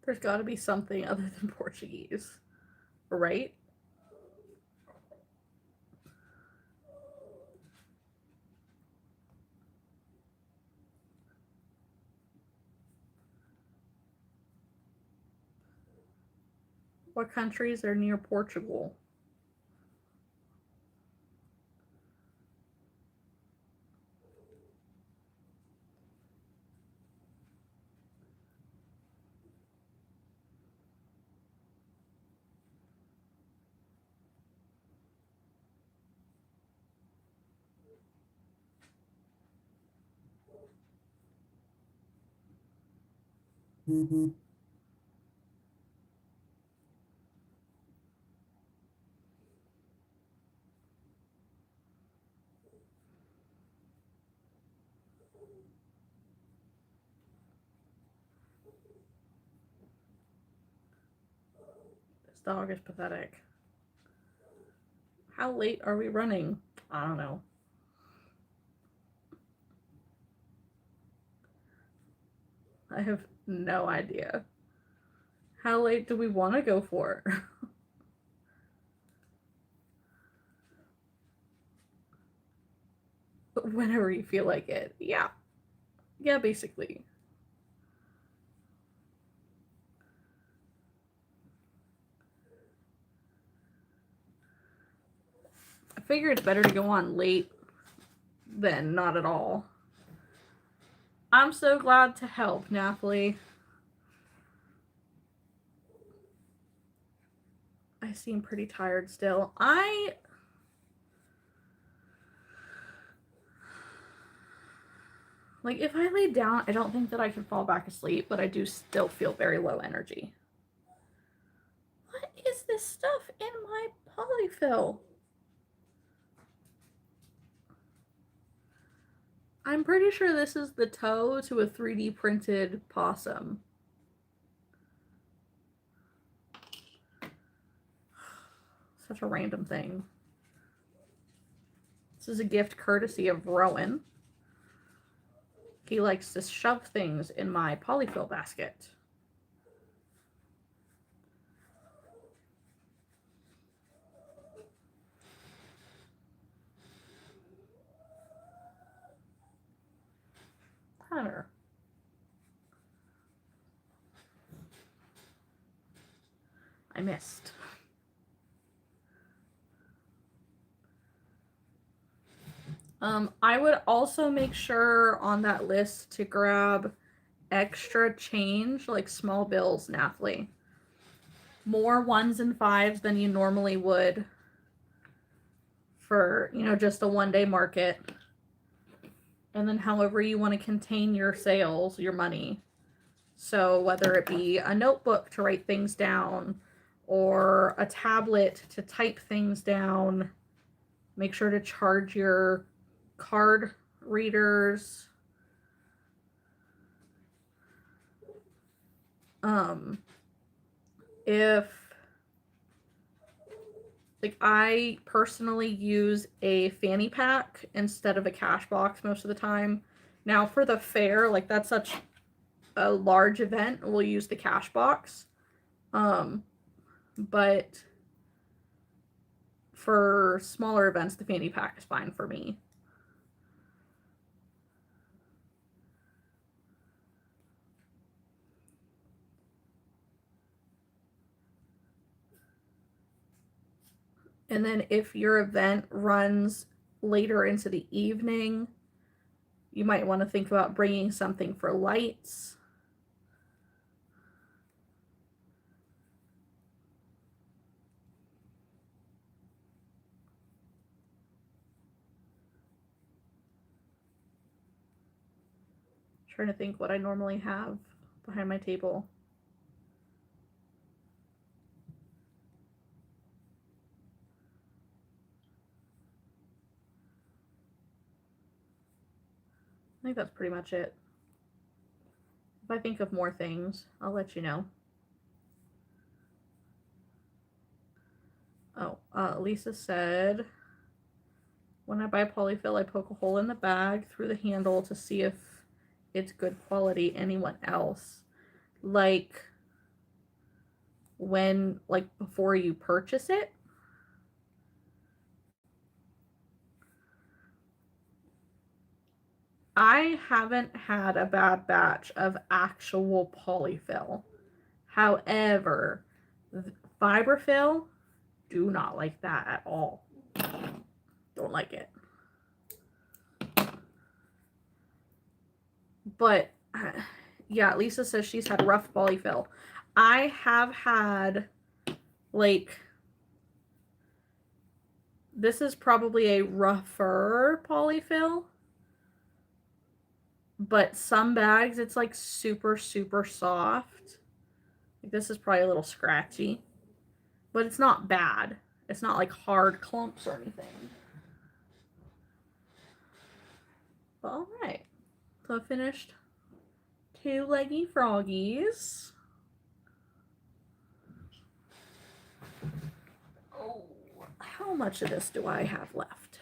There's got to be something other than Portuguese, right? What countries are near Portugal? This dog is pathetic. How late are we running? I don't know. I have no idea. How late do we want to go for? Whenever you feel like it. Yeah. Yeah, basically. I figure it's better to go on late than not at all. I'm so glad to help, Nathalie. I seem pretty tired still. Like, if I lay down, I don't think that I could fall back asleep, but I do still feel very low energy. What is this stuff in my polyfill? I'm pretty sure this is the toe to a 3D printed possum. Such a random thing. This is a gift courtesy of Rowan. He likes to shove things in my polyfill basket. Hunter. I missed. I would also make sure on that list to grab extra change, like small bills, Nathalie. More 1s and 5s than you normally would for, just a one-day market. And then however you want to contain your sales, your money. So whether it be a notebook to write things down or a tablet to type things down, make sure to charge your card readers. If like I personally use a fanny pack instead of a cash box most of the time. Now for the fair, like that's such a large event, we'll use the cash box. But for smaller events, the fanny pack is fine for me. And then if your event runs later into the evening, you might want to think about bringing something for lights. Trying to think what I normally have behind my table. I think that's pretty much it. If I think of more things, I'll let you know. Oh, Lisa said, when I buy polyfill, I poke a hole in the bag through the handle to see if it's good quality. Anyone else? Like, when, like, before you purchase it. I haven't had a bad batch of actual polyfill. However, fiberfill, do not like that at all. Don't like it. But yeah, Lisa says she's had rough polyfill. I have had, like, this is probably a rougher polyfill, but some bags it's like super, super soft. Like, this is probably a little scratchy, but it's not bad. It's not like hard clumps or anything. But all right, so I finished 2 leggy froggies. Oh, how much of this do I have left?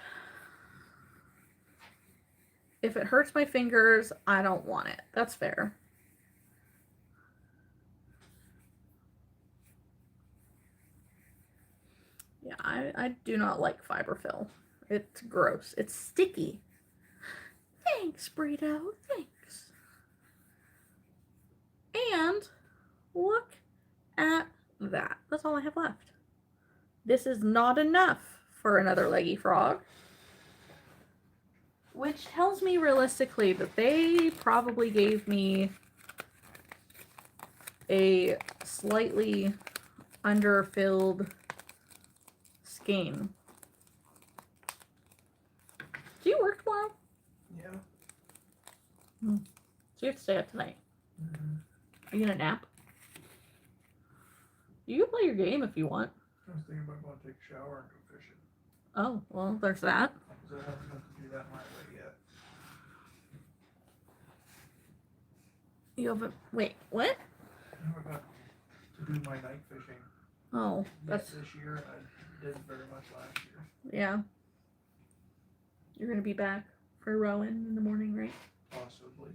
If it hurts my fingers, I don't want it. That's fair. Yeah, I do not like fiberfill. It's gross. It's sticky. Thanks, Brito. Thanks. And look at that. That's all I have left. This is not enough for another leggy frog. Which tells me realistically that they probably gave me a slightly underfilled skein. Do you work tomorrow? Yeah. So you have to stay up tonight. Mm-hmm. Are you gonna nap? You can play your game if you want. I was thinking about going to take a shower and go fishing. Oh, well, there's that. Because I haven't had to do that my way yet. You haven't. Wait, what? I never got to do my night fishing Oh, yet that's. this year, and I did very much last year. Yeah. You're gonna be back for rowing in the morning, right? Possibly.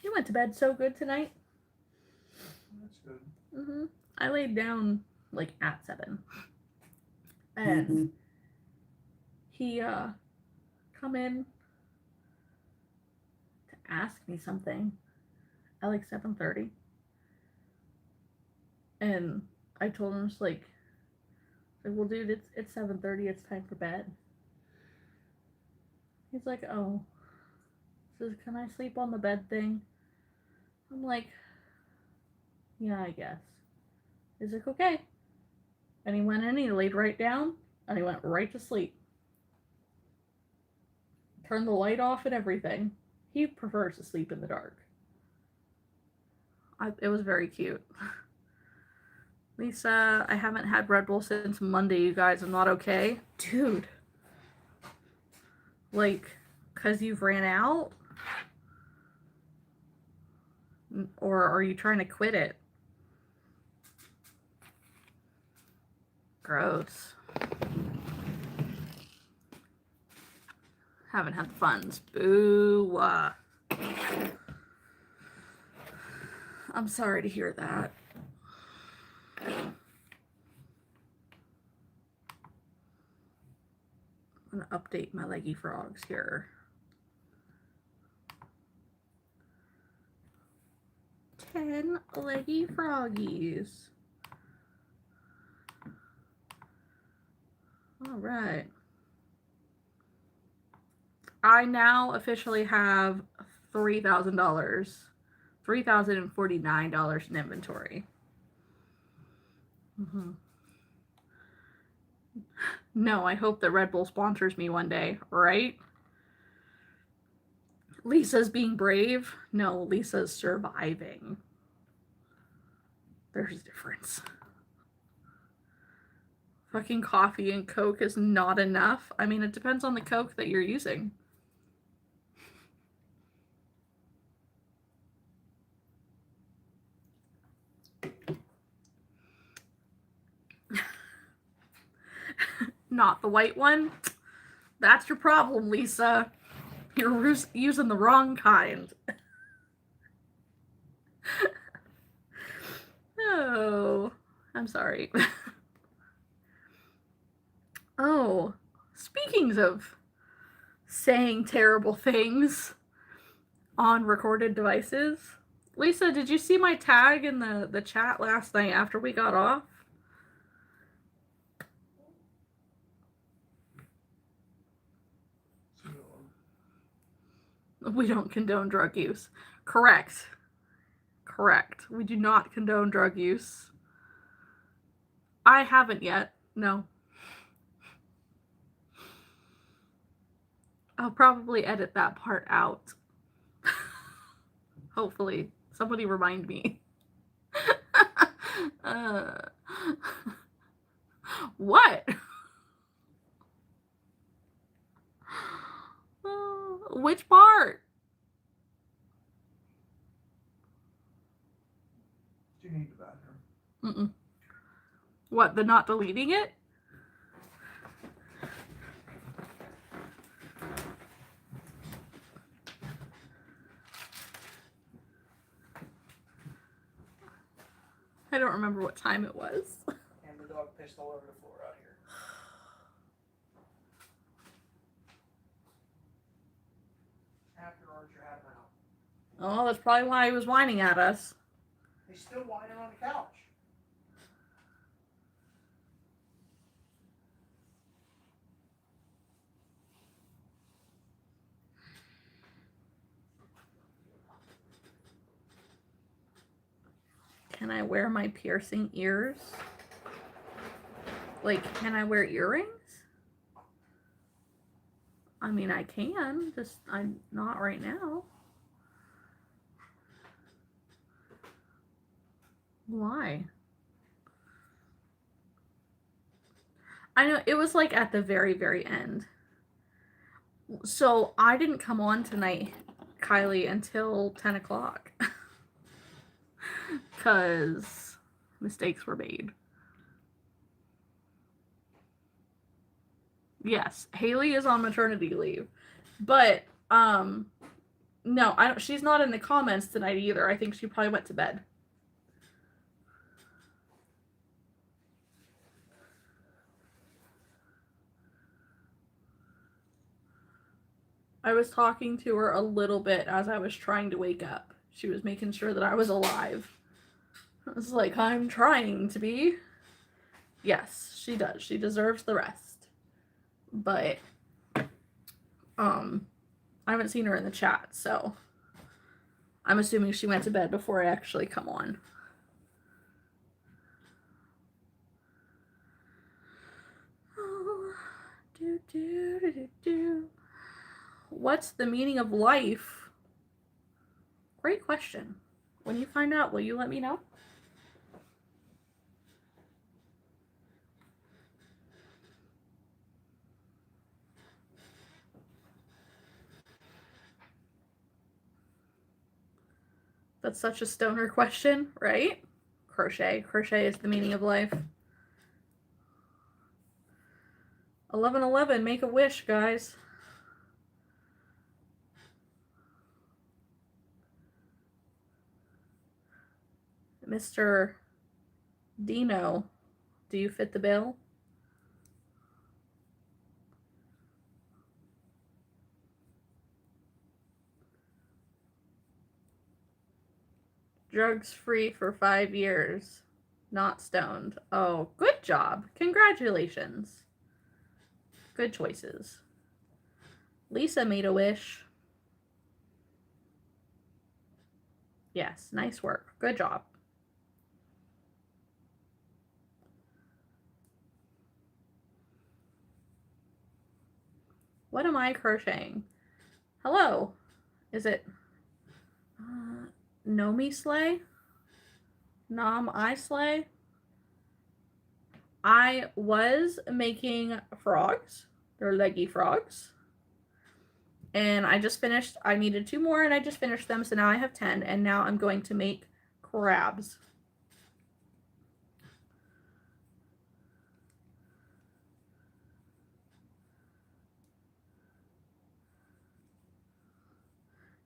You went to bed so good tonight. That's good. I laid down like at 7. And he come in to ask me something at like 7:30. And I told him, just like, well, dude, it's 7:30, it's time for bed. He's like, oh. Says, can I sleep on the bed thing? I'm like, yeah, I guess. He's like, okay. And he went in, he laid right down, and he went right to sleep. Turned the light off and everything. He prefers to sleep in the dark. It was very cute. Lisa, I haven't had Red Bull since Monday, you guys. I'm not okay. Dude. Like, because you've ran out? Or are you trying to quit it? Gross. Haven't had the funds. Boo. I'm sorry to hear that. I'm gonna update my leggy frogs here. 10 leggy froggies. All right. I now officially have $3,000, $3,049 in inventory. No, I hope that Red Bull sponsors me one day, right? Lisa's being brave. No, Lisa's surviving. There's a difference. Fucking coffee and Coke is not enough. I mean, it depends on the Coke that you're using. Not the white one. That's your problem, Lisa. You're using the wrong kind. Oh, I'm sorry. Oh, speaking of saying terrible things on recorded devices, Lisa, did you see my tag in the chat last night after we got off? We don't condone drug use. Correct. Correct. We do not condone drug use. I haven't yet. No. I'll probably edit that part out. Hopefully. Somebody remind me. What? Which part? Do you need the bathroom? Mm-mm. What, the not deleting it? I don't remember what time it was. And the dog pissed all over the floor out here. Afterwards, you're having out. Oh, that's probably why he was whining at us. He's still whining on the couch. Can I wear my piercing ears? Like, can I wear earrings? I mean, I can, just I'm not right now. Why? I know, it was like at the very, very end. So I didn't come on tonight, Kylie, until 10 o'clock. Because mistakes were made. Yes, Haley is on maternity leave. But, no, she's not in the comments tonight either. I think she probably went to bed. I was talking to her a little bit as I was trying to wake up. She was making sure that I was alive. I was like, I'm trying to be. Yes, she does. She deserves the rest. But, I haven't seen her in the chat, so I'm assuming she went to bed before I actually come on. Oh, What's the meaning of life? Great question. When you find out, will you let me know? That's such a stoner question, right? Crochet. Crochet is the meaning of life. 11:11, make a wish, guys. Mr. Dino, do you fit the bill? Drugs free for 5 years. Not stoned. Oh, good job. Congratulations. Good choices. Lisa made a wish. Yes, nice work. Good job. What am I crocheting? Hello. Is it Nomi Slay? Nom I Slay? I was making frogs. They're leggy frogs. And I just finished, I needed 2 more and I just finished them. So now I have 10 and now I'm going to make crabs.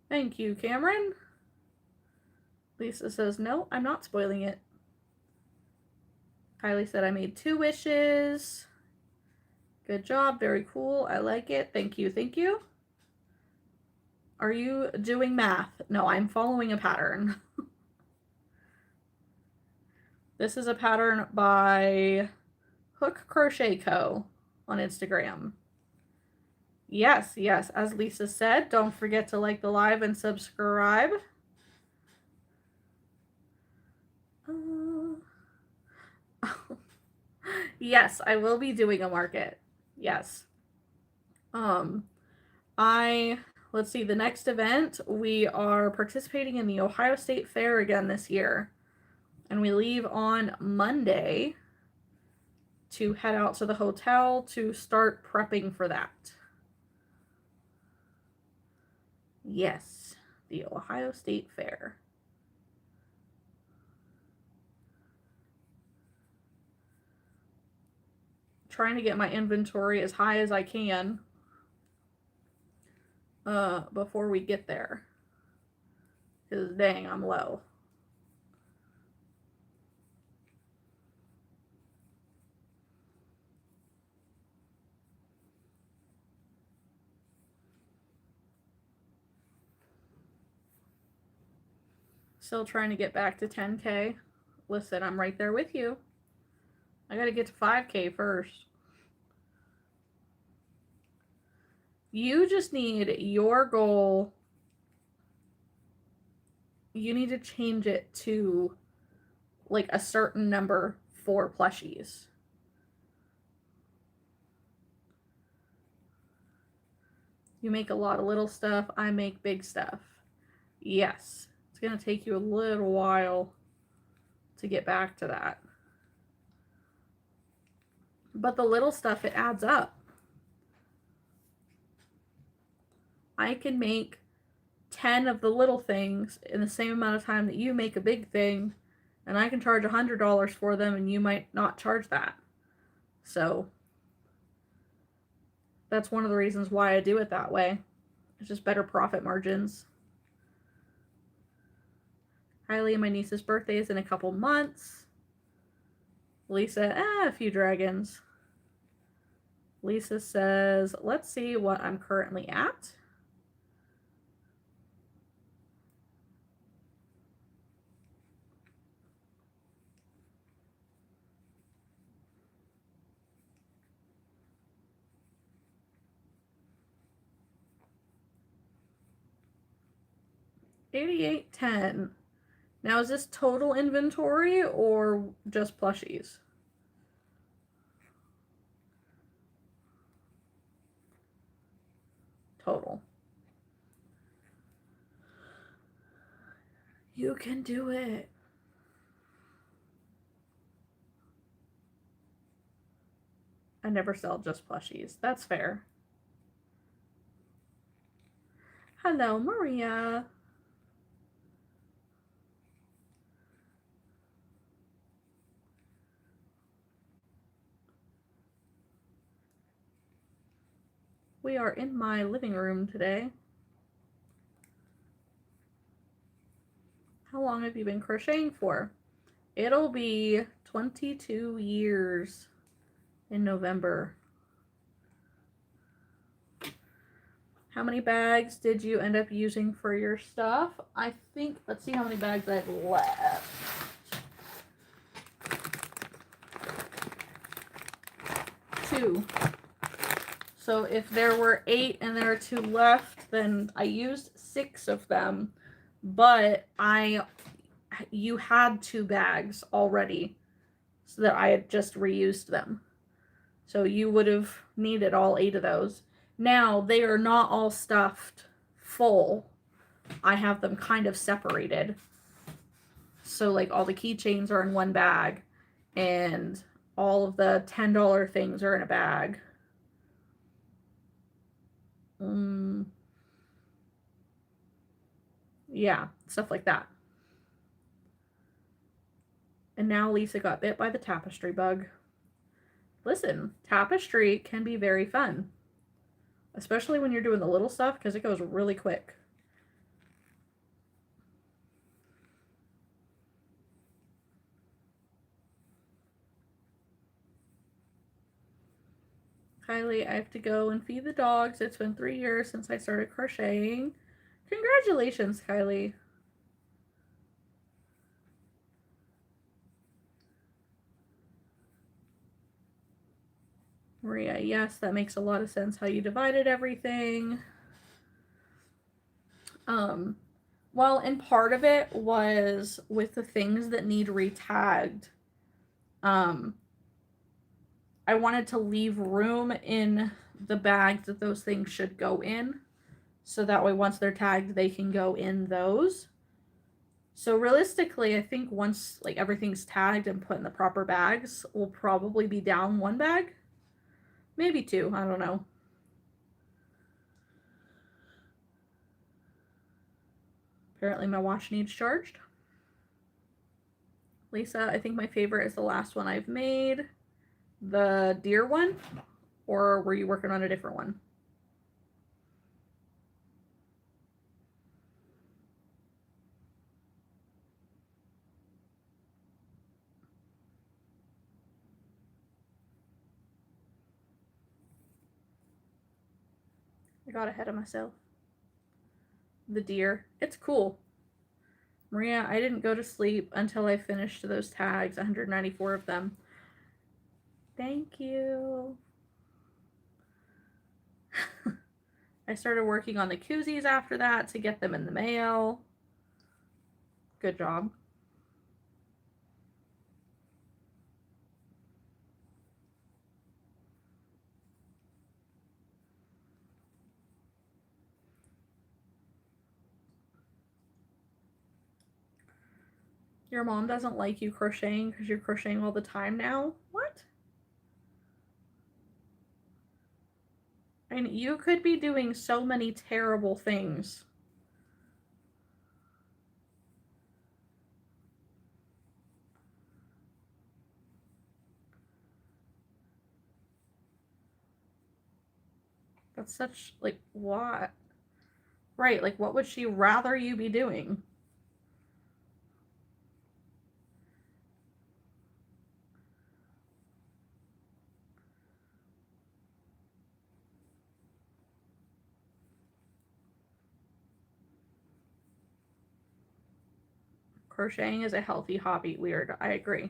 Thank you, Cameron. Lisa says, no, I'm not spoiling it. Kylie said, I made 2 wishes. Good job. Very cool. I like it. Thank you. Thank you. Are you doing math? No, I'm following a pattern. This is a pattern by Hook Crochet Co. on Instagram. Yes, yes. As Lisa said, don't forget to like the live and subscribe. Yes, I will be doing a market. Yes. Let's see, the next event, we are participating in the Ohio State Fair again this year. And we leave on Monday to head out to the hotel to start prepping for that. Yes, the Ohio State Fair. Trying to get my inventory as high as I can before we get there. Because dang, I'm low. Still trying to get back to 10K. Listen, I'm right there with you. I gotta get to 5K first. You just need your goal. You need to change it to like a certain number for plushies. You make a lot of little stuff. I make big stuff. Yes. It's going to take you a little while to get back to that. But the little stuff, it adds up. I can make 10 of the little things in the same amount of time that you make a big thing, and I can charge $100 for them, and you might not charge that. So that's one of the reasons why I do it that way. It's just better profit margins. Kylie, my niece's birthday is in a couple months. Lisa, a few dragons. Lisa says, let's see what I'm currently at. $88.10. Now, is this total inventory or just plushies? Total. You can do it. I never sell just plushies. That's fair. Hello, Maria. We are in my living room today. How long have you been crocheting for? It'll be 22 years in November. How many bags did you end up using for your stuff? I think, let's see how many bags I have left. 2. So if there were 8 and there are 2 left, then I used 6 of them, but you had 2 bags already, so that I had just reused them. So you would have needed all 8 of those. Now, they are not all stuffed full. I have them kind of separated. So, like, all the keychains are in one bag, and all of the $10 things are in a bag. Yeah, stuff like that. And now Lisa got bit by the tapestry bug. Listen, tapestry can be very fun. Especially when you're doing the little stuff, because it goes really quick. Kylie, I have to go and feed the dogs. It's been 3 years since I started crocheting. Congratulations, Kylie. Maria, yes, that makes a lot of sense how you divided everything. Well, and part of it was with the things that need retagged. I wanted to leave room in the bag that those things should go in. So that way, once they're tagged, they can go in those. So realistically, I think once like everything's tagged and put in the proper bags, we'll probably be down 1 bag. Maybe 2, I don't know. Apparently my watch needs charged. Lisa, I think my favorite is the last one I've made. The deer one? Or were you working on a different one? I got ahead of myself. The deer. It's cool. Maria, I didn't go to sleep until I finished those tags, 194 of them. Thank you. I started working on the koozies after that to get them in the mail. Good job. Your mom doesn't like you crocheting because you're crocheting all the time now? What? I mean, you could be doing so many terrible things. That's such, like, what? Right, like, what would she rather you be doing? Crocheting is a healthy hobby. Weird. I agree.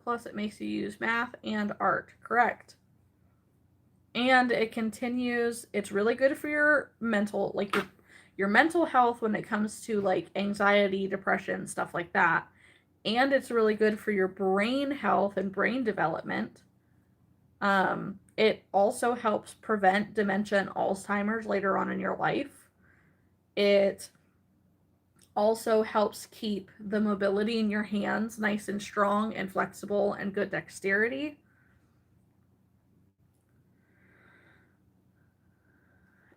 Plus, it makes you use math and art. Correct. And it continues. It's really good for your mental, like your mental health when it comes to like anxiety, depression, stuff like that. And it's really good for your brain health and brain development. It also helps prevent dementia and Alzheimer's later on in your life. It also helps keep the mobility in your hands nice and strong and flexible and good dexterity.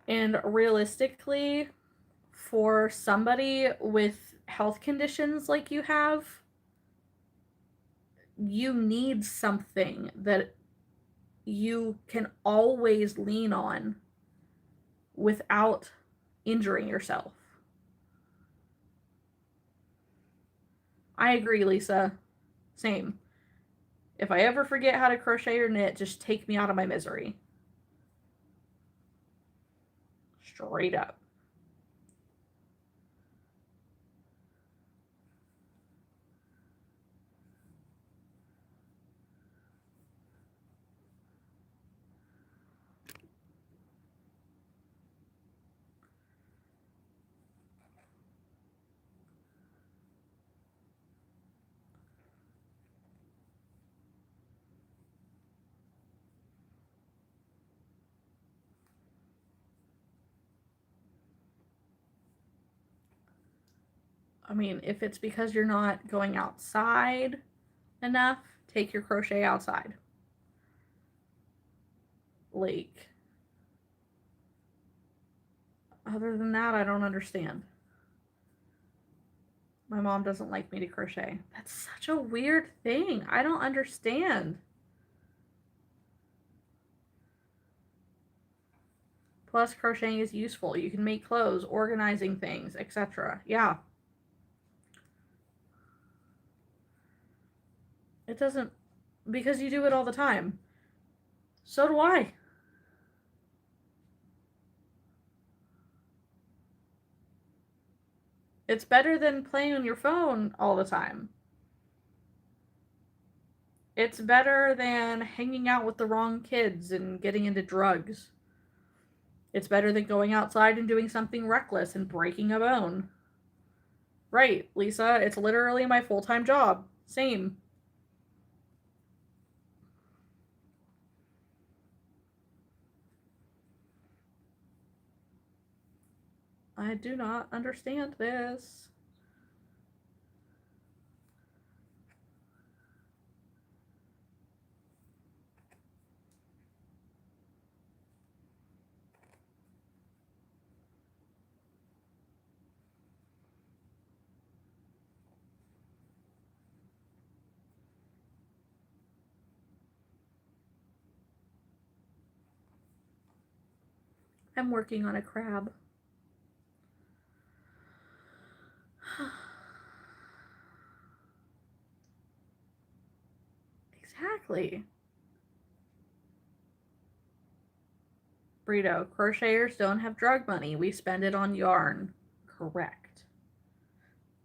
And realistically, for somebody with health conditions like you have, you need something that you can always lean on without injuring yourself. I agree, Lisa. Same. If I ever forget how to crochet or knit, just take me out of my misery. Straight up. I mean, if it's because you're not going outside enough, take your crochet outside. Like, other than that, I don't understand. My mom doesn't like me to crochet. That's such a weird thing. I don't understand. Plus, crocheting is useful. You can make clothes, organizing things, etc. Yeah. It doesn't, because you do it all the time. So do I. It's better than playing on your phone all the time. It's better than hanging out with the wrong kids and getting into drugs. It's better than going outside and doing something reckless and breaking a bone. Right, Lisa, it's literally my full-time job. Same. I do not understand this. I'm working on a crab. Exactly. Burrito, crocheters don't have drug money. We spend it on yarn. Correct.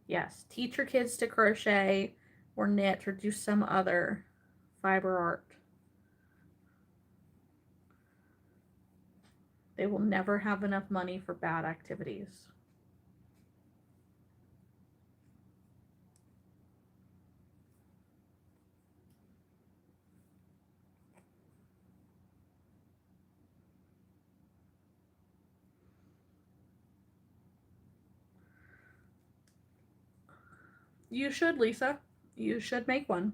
Yes, teach your kids to crochet or knit or do some other fiber art. They will never have enough money for bad activities. You should, Lisa. You should make one.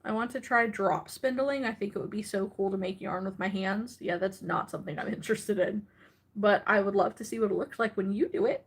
I want to try drop spindling. I think it would be so cool to make yarn with my hands. Yeah, that's not something I'm interested in. But I would love to see what it looks like when you do it.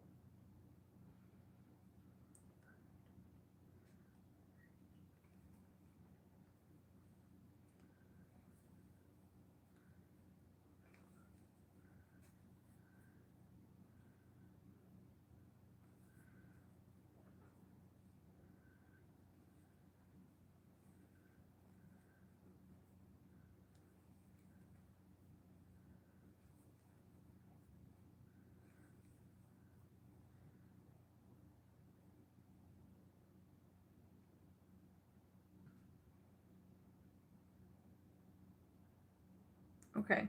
Okay.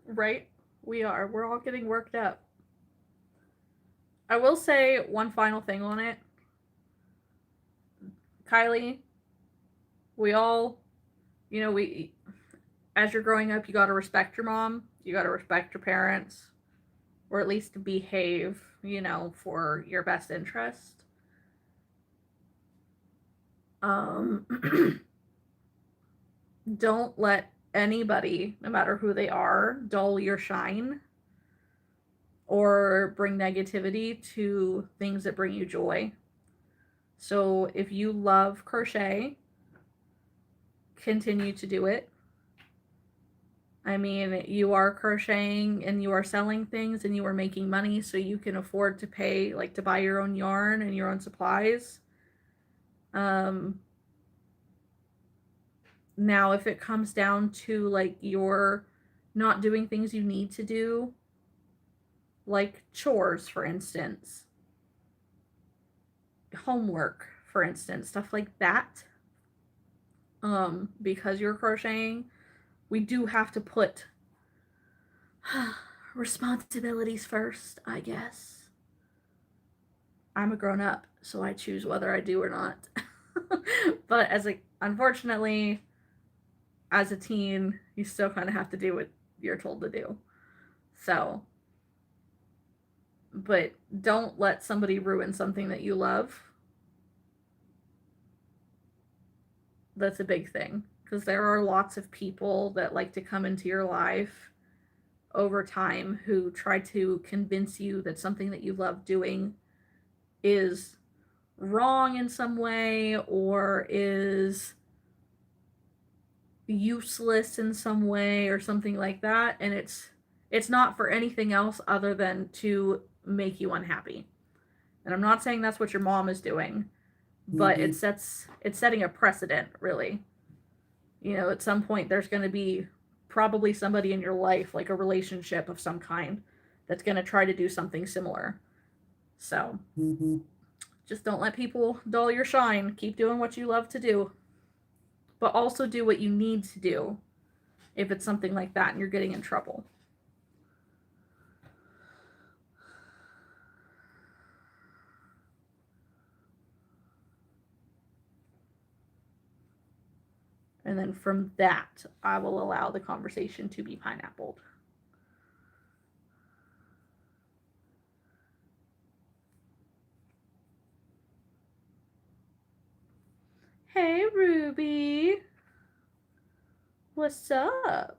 Right? We are. We're all getting worked up. I will say one final thing on it. Kylie, we all, as you're growing up, you got to respect your mom. You got to respect your parents. Or at least behave, for your best interest. Don't let anybody, no matter who they are, dull your shine or bring negativity to things that bring you joy. So if you love crochet, continue to do it. I mean, you are crocheting and you are selling things and you are making money so you can afford to pay, like to buy your own yarn and your own supplies. Now, if it comes down to like you're not doing things you need to do, like chores, for instance, homework, for instance, stuff like that, because you're crocheting, we do have to put responsibilities first, I guess. I'm a grown up, so I choose whether I do or not. But unfortunately, as a teen, you still kind of have to do what you're told to do. So, but don't let somebody ruin something that you love. That's a big thing, because there are lots of people that like to come into your life over time who try to convince you that something that you love doing is wrong in some way or is useless in some way or something like that, and it's not for anything else other than to make you unhappy. And I'm not saying that's what your mom is doing, but it's setting a precedent, really. You know, at some point there's going to be probably somebody in your life, like a relationship of some kind, that's going to try to do something similar. So just don't let people dull your shine. Keep doing what you love to do, but also do what you need to do if it's something like that and you're getting in trouble. And then from that, I will allow the conversation to be pineappled. Hey, Ruby. What's up?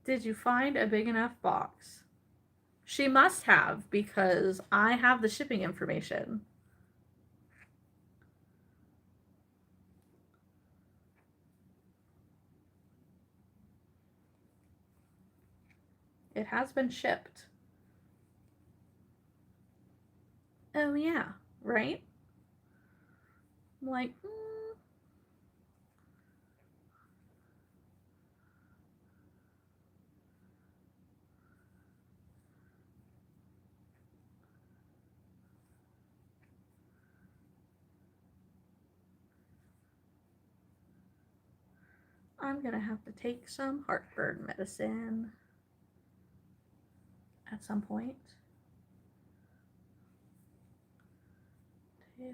Did you find a big enough box? She must have, because I have the shipping information. It has been shipped. Oh, yeah, right? I'm like, I'm gonna have to take some heartburn medicine at some point. 2,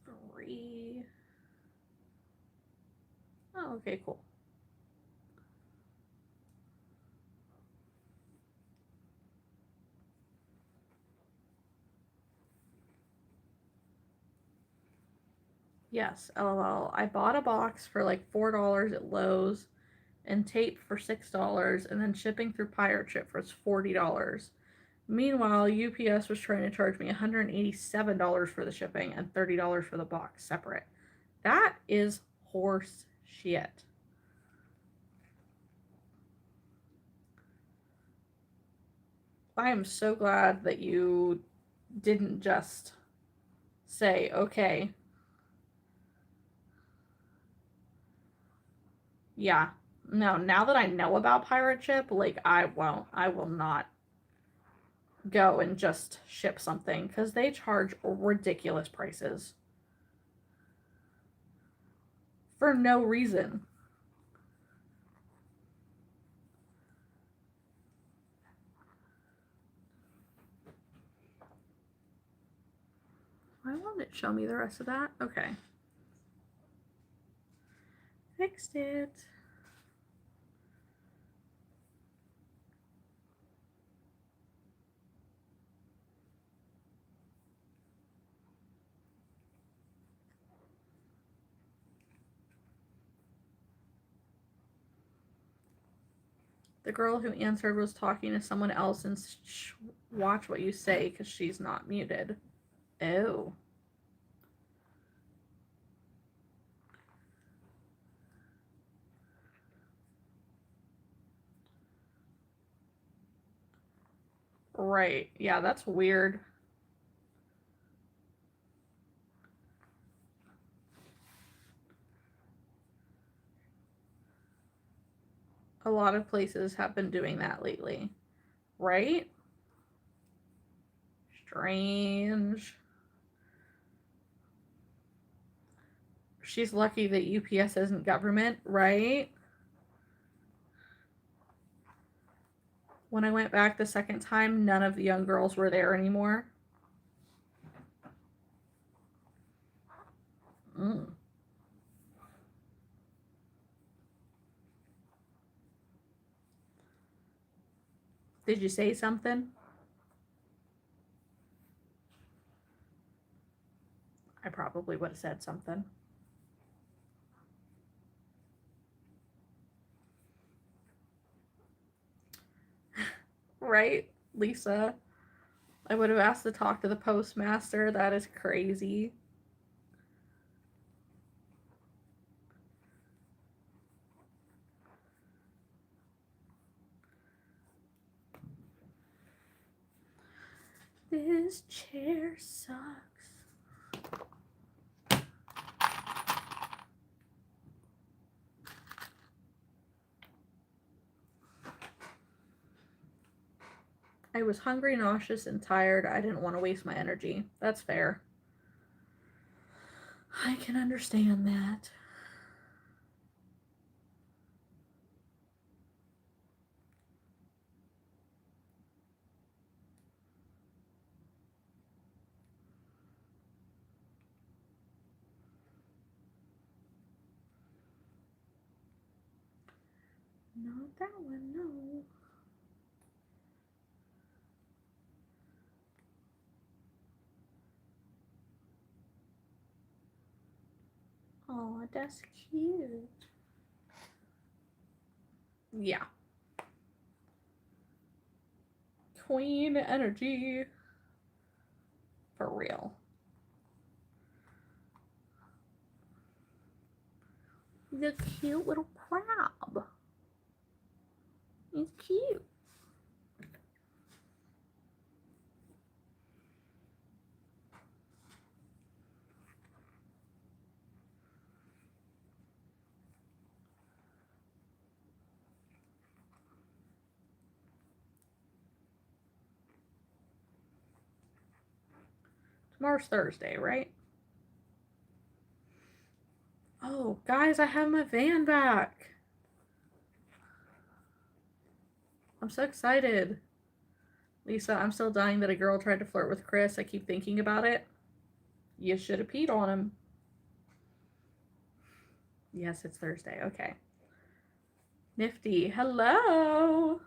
3. Oh, okay, cool. Yes, LOL. I bought a box for like $4 at Lowe's and tape for $6, and then shipping through Pirate Ship was $40. Meanwhile, UPS was trying to charge me $187 for the shipping and $30 for the box separate. That is horse shit. I am so glad that you didn't just say, okay, yeah, no, now that I know about Pirate Ship, like, I will not go and just ship something, because they charge ridiculous prices for no reason. Why won't it show me the rest of that? Okay. Fixed it. The girl who answered was talking to someone else, and watch what you say because she's not muted. Oh. Right. Yeah, that's weird. A lot of places have been doing that lately. Right? Strange. She's lucky that UPS isn't government, right? When I went back the second time, none of the young girls were there anymore. Did you say something? probably would have said something. Right, Lisa? I would have asked to talk to the postmaster. That is crazy. This chair sucks. I was hungry, nauseous, and tired. I didn't want to waste my energy. That's fair. I can understand that. Not that one, no. Oh, that's cute. Yeah. Queen energy. For real. The cute little crab. He's cute. Tomorrow's Thursday, right? Oh, guys, I have my van back. I'm so excited. Lisa, I'm still dying that a girl tried to flirt with Chris. I keep thinking about it. You should have peed on him. Yes, it's Thursday. Okay. Nifty. Hello.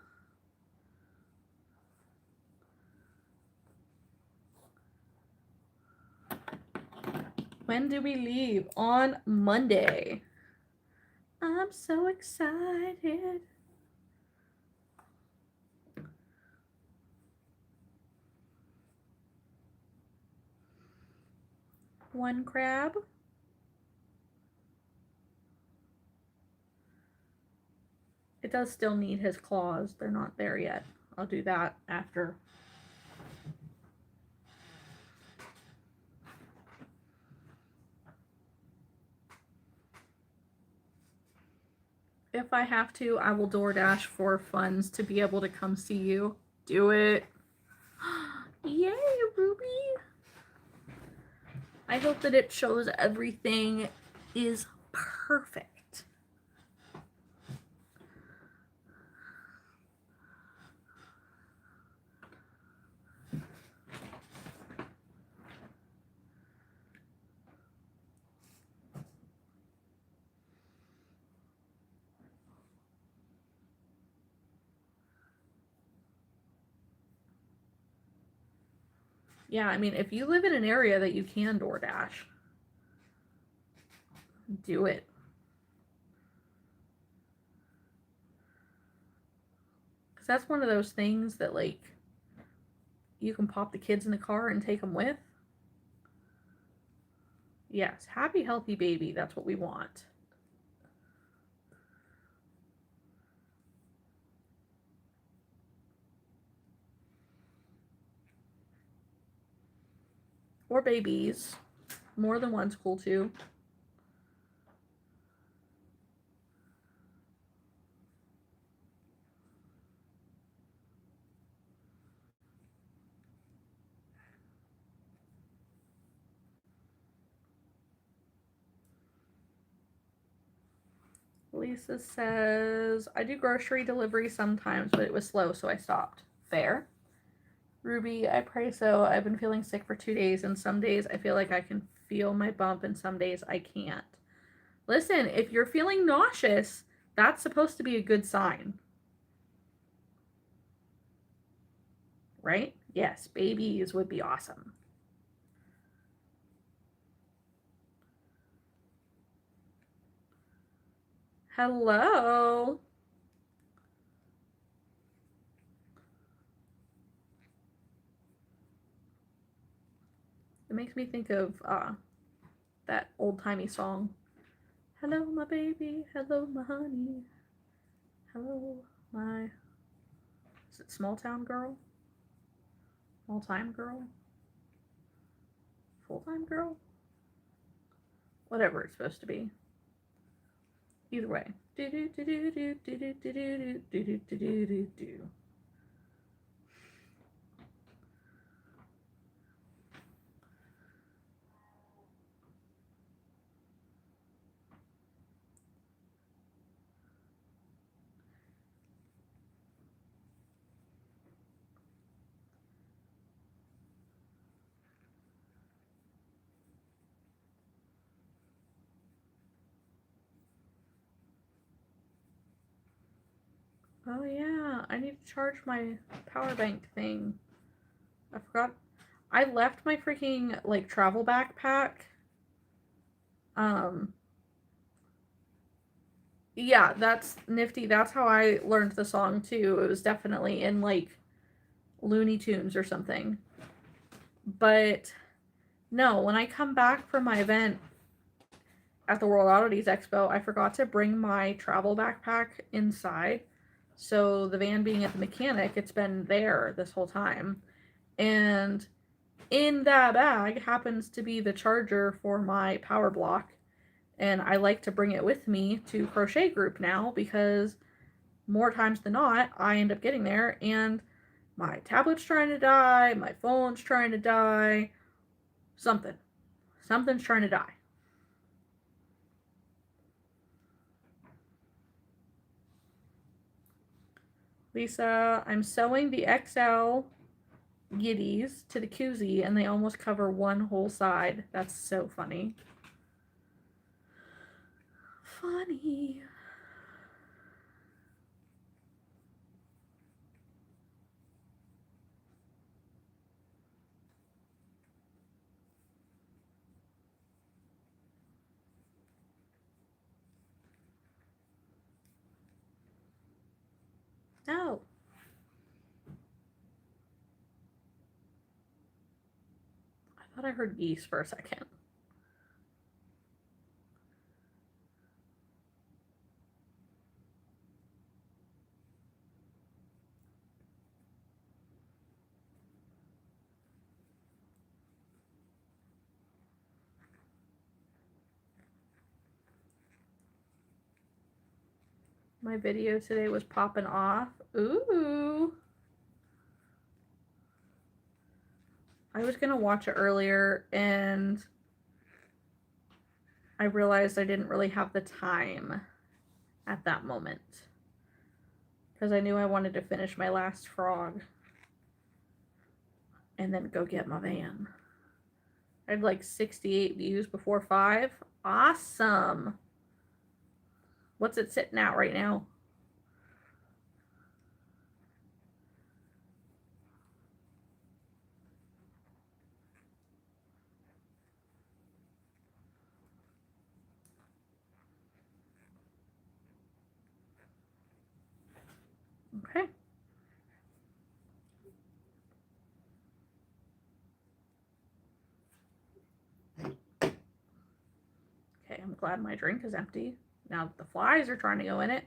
When do we leave? On Monday. I'm so excited. One crab. It does still need his claws. They're not there yet. I'll do that after. If I have to, I will DoorDash for funds to be able to come see you. Do it. Yay, Ruby. I hope that it shows everything is perfect. Yeah, I mean, if you live in an area that you can DoorDash, do it. Because that's one of those things that, like, you can pop the kids in the car and take them with. Yes, happy, healthy baby. That's what we want. Or babies. More than one's cool too. Lisa says, I do grocery delivery sometimes, but it was slow, so I stopped. Fair. Ruby, I pray so. I've been feeling sick for 2 days, and some days I feel like I can feel my bump, and some days I can't. Listen, if you're feeling nauseous, that's supposed to be a good sign. Right? Yes, babies would be awesome. Hello. It makes me think of that old-timey song. Hello, my baby. Hello, my honey. Hello, my... Is it Small Town Girl? Small Time Girl? Full Time Girl? Whatever it's supposed to be. Either way. Do do do do do do do do do do do do do do do. Oh yeah, I need to charge my power bank thing. I forgot. I left my freaking like travel backpack. Yeah, that's nifty. That's how I learned the song too. It was definitely in like Looney Tunes or something. But no, when I come back from my event at the World Oddities Expo, I forgot to bring my travel backpack inside. So the van being at the mechanic, it's been there this whole time. And in that bag happens to be the charger for my power block. And I like to bring it with me to Crochet Group now because more times than not, I end up getting there and my tablet's trying to die, my phone's trying to die, something's trying to die. Lisa, I'm sewing the XL Giddies to the koozie and they almost cover one whole side. That's so funny. Funny. No. I thought I heard geese for a second. My video today was popping off. Ooh. I was gonna watch it earlier and I realized I didn't really have the time at that moment because I knew I wanted to finish my last frog and then go get my van. I had like 68 views before 5. Awesome. What's it sitting at right now? Okay. Okay, I'm glad my drink is empty. Now the flies are trying to go in it.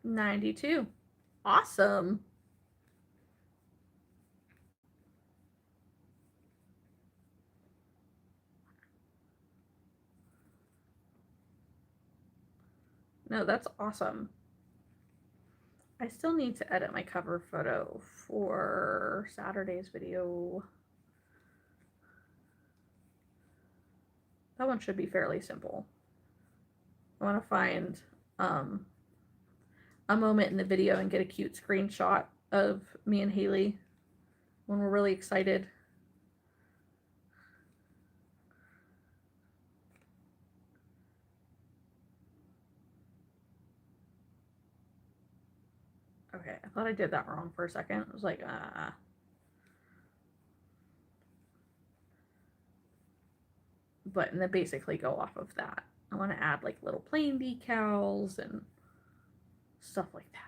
$92. Awesome. No, that's awesome. I still need to edit my cover photo for Saturday's video. That one should be fairly simple. I want to find a moment in the video and get a cute screenshot of me and Haley when we're really excited. Okay, I thought I did that wrong for a second. I was like, But, and then basically go off of that. I want to add like little plain decals and stuff like that.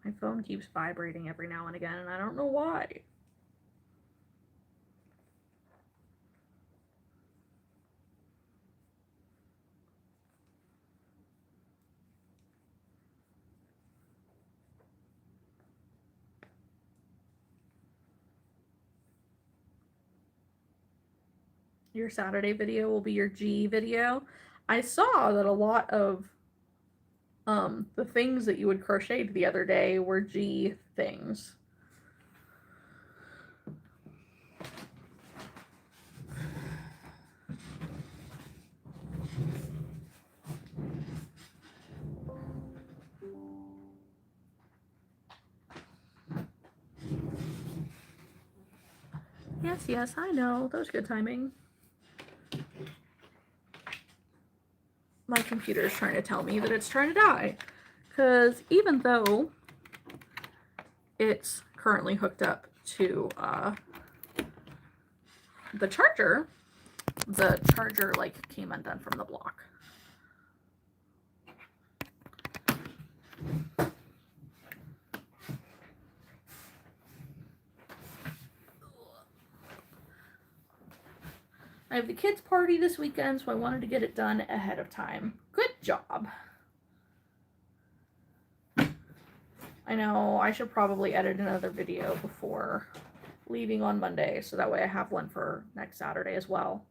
My phone keeps vibrating every now and again, and I don't know why. Your Saturday video will be your G video. I saw that a lot of the things that you would crochet the other day were G things. Yes, I know. That was good timing. My computer is trying to tell me that it's trying to die. Because even though it's currently hooked up to the charger like came undone from the block. I have the kids' party this weekend, so I wanted to get it done ahead of time. Good job. I know I should probably edit another video before leaving on Monday, so that way I have one for next Saturday as well.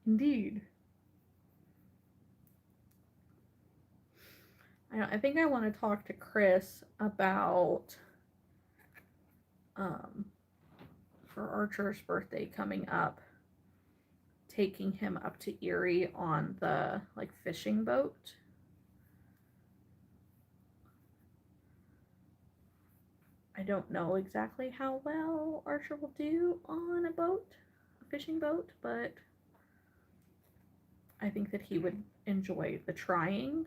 Indeed. I think I want to talk to Chris about for Archer's birthday coming up, taking him up to Erie on the like fishing boat. I don't know exactly how well Archer will do on a fishing boat, but I think that he would enjoy the trying.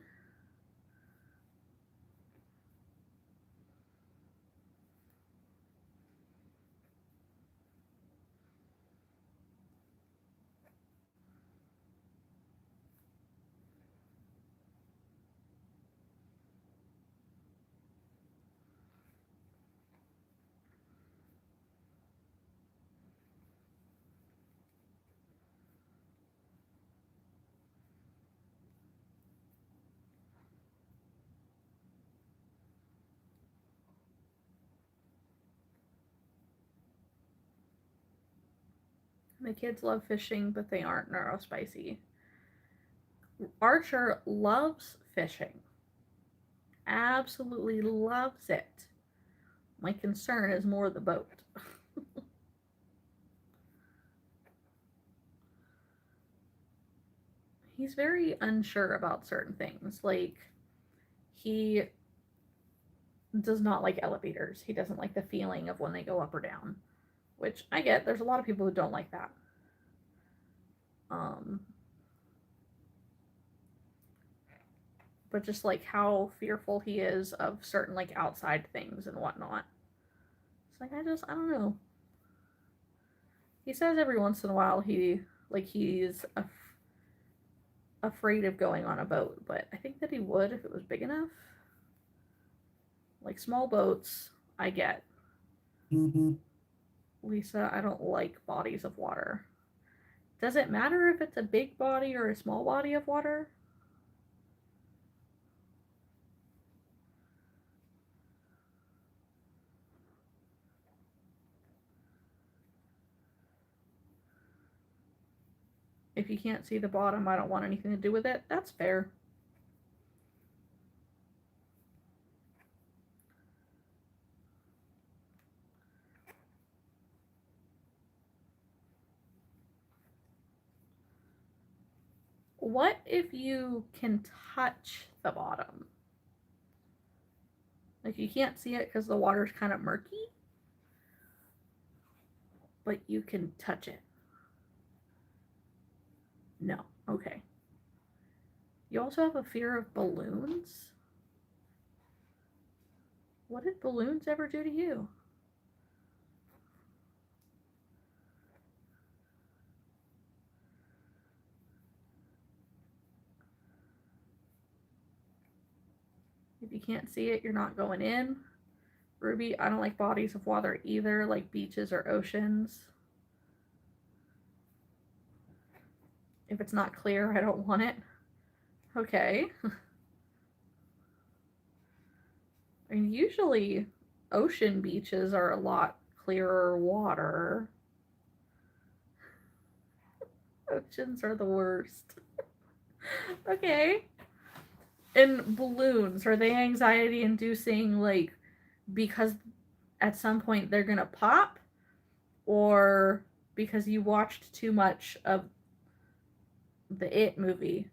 My kids love fishing, but they aren't neurospicy. Archer loves fishing. Absolutely loves it. My concern is more the boat. He's very unsure about certain things. Like, he does not like elevators. He doesn't like the feeling of when they go up or down, which I get. There's a lot of people who don't like that. But just like how fearful he is of certain like outside things and whatnot. It's like, I don't know. He says every once in a while he's afraid of going on a boat, but I think that he would if it was big enough. Like small boats, I get. Lisa, I don't like bodies of water. Does it matter if it's a big body or a small body of water? If you can't see the bottom, I don't want anything to do with it. That's fair. what if you can touch the bottom? Like, you can't see it because the water's kind of murky, but you can touch it. No. Okay. You also have a fear of balloons? What did balloons ever do to you? If you can't see it, you're not going in. Ruby, I don't like bodies of water either, like beaches or oceans. If it's not clear, I don't want it. Okay. I mean, usually ocean beaches are a lot clearer water. Oceans are the worst. Okay. And balloons, are they anxiety inducing, like, because at some point they're gonna pop? Or because you watched too much of the It movie?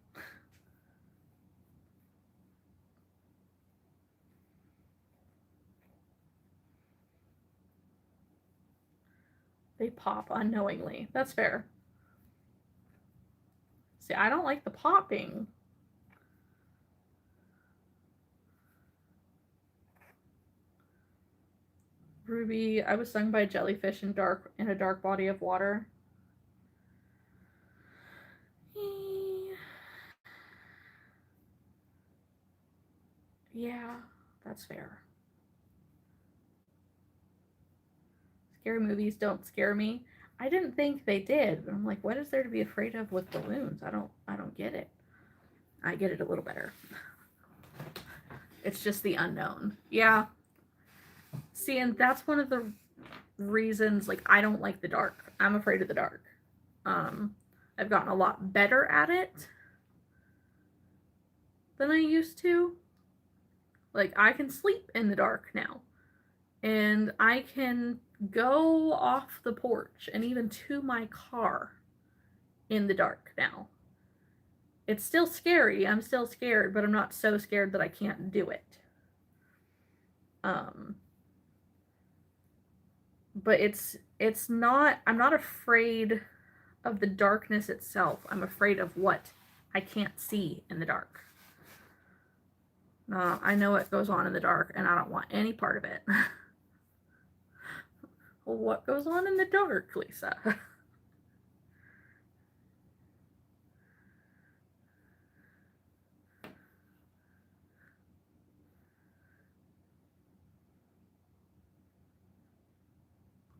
They pop unknowingly. That's fair. See, I don't like the popping. Ruby, I was stung by a jellyfish in a dark body of water. Yeah, that's fair. Scary movies don't scare me. I didn't think they did, but I'm like, what is there to be afraid of with balloons? I don't get it. I get it a little better. It's just the unknown. Yeah. See, and that's one of the reasons, like, I don't like the dark. I'm afraid of the dark. I've gotten a lot better at it than I used to. Like, I can sleep in the dark now. And I can go off the porch and even to my car in the dark now. It's still scary. I'm still scared, but I'm not so scared that I can't do it. But it's not, I'm not afraid of the darkness itself. I'm afraid of what I can't see in the dark. I know what goes on in the dark, and I don't want any part of it. Well, what goes on in the dark, Lisa?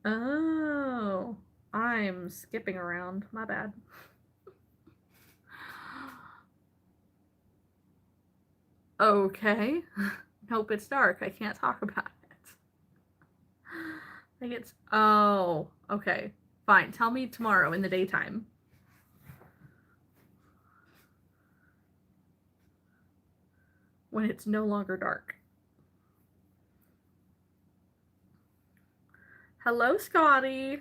Oh, I'm skipping around. My bad. Okay. Nope, it's dark. I can't talk about it. I think it's... Oh, okay. Fine. Tell me tomorrow in the daytime. When it's no longer dark. Hello, Scotty.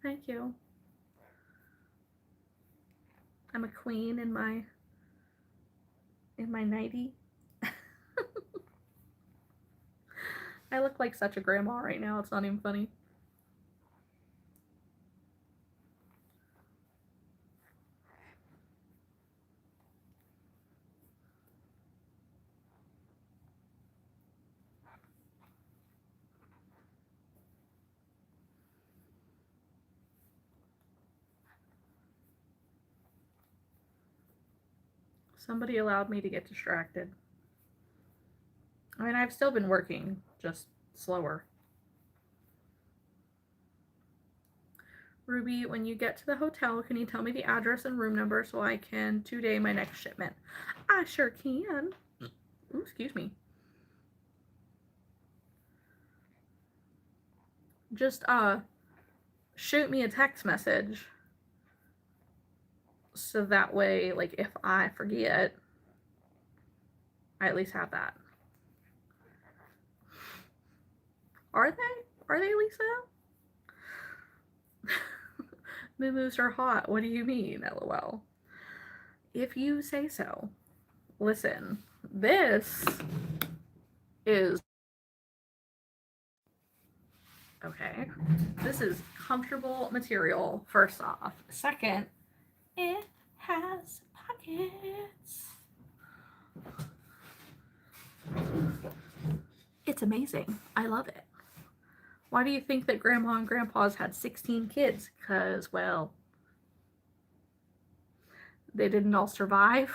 Thank you. I'm a queen in my nightie. I look like such a grandma right now. It's not even funny. Somebody allowed me to get distracted. I mean, I've still been working, just slower. Ruby, when you get to the hotel, can you tell me the address and room number so I can two-day my next shipment? I sure can. Ooh, excuse me. Just, shoot me a text message. So that way, like, if I forget, I at least have that. Are they? Are they, Lisa? Moo-moos are hot. What do you mean? LOL. If you say so. Listen, this is okay. This is comfortable material, first off. Second, it has pockets. It's amazing. I love it. Why do you think that Grandma and Grandpa's had 16 kids? Because, well, they didn't all survive.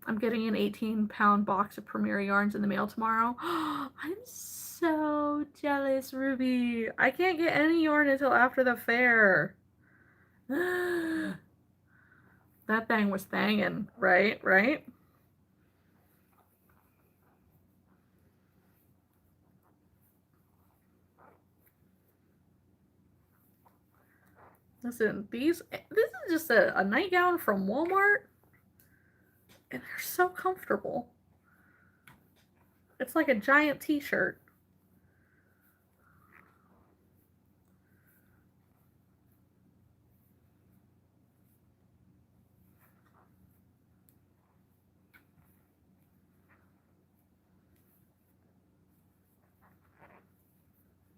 I'm getting an 18-pound box of Premier yarns in the mail tomorrow. I'm so jealous, Ruby. I can't get any yarn until after the fair. That thing was thangin', right? Right? Listen, this is just a nightgown from Walmart. And they're so comfortable. It's like a giant t-shirt.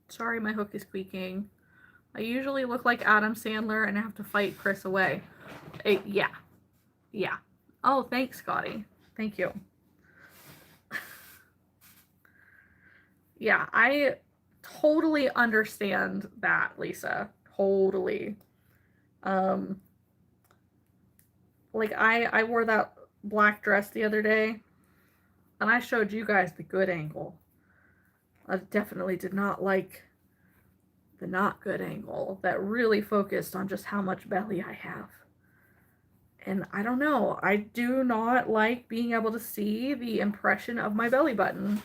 Sorry, my hook is squeaking. I usually look like Adam Sandler and have to fight Chris away. Yeah. Yeah. Oh, thanks, Scotty. Thank you. Yeah, I totally understand that, Lisa. Totally. Like I wore that black dress the other day, and I showed you guys the good angle. I definitely did not like the not good angle that really focused on just how much belly I have. And I don't know, I do not like being able to see the impression of my belly button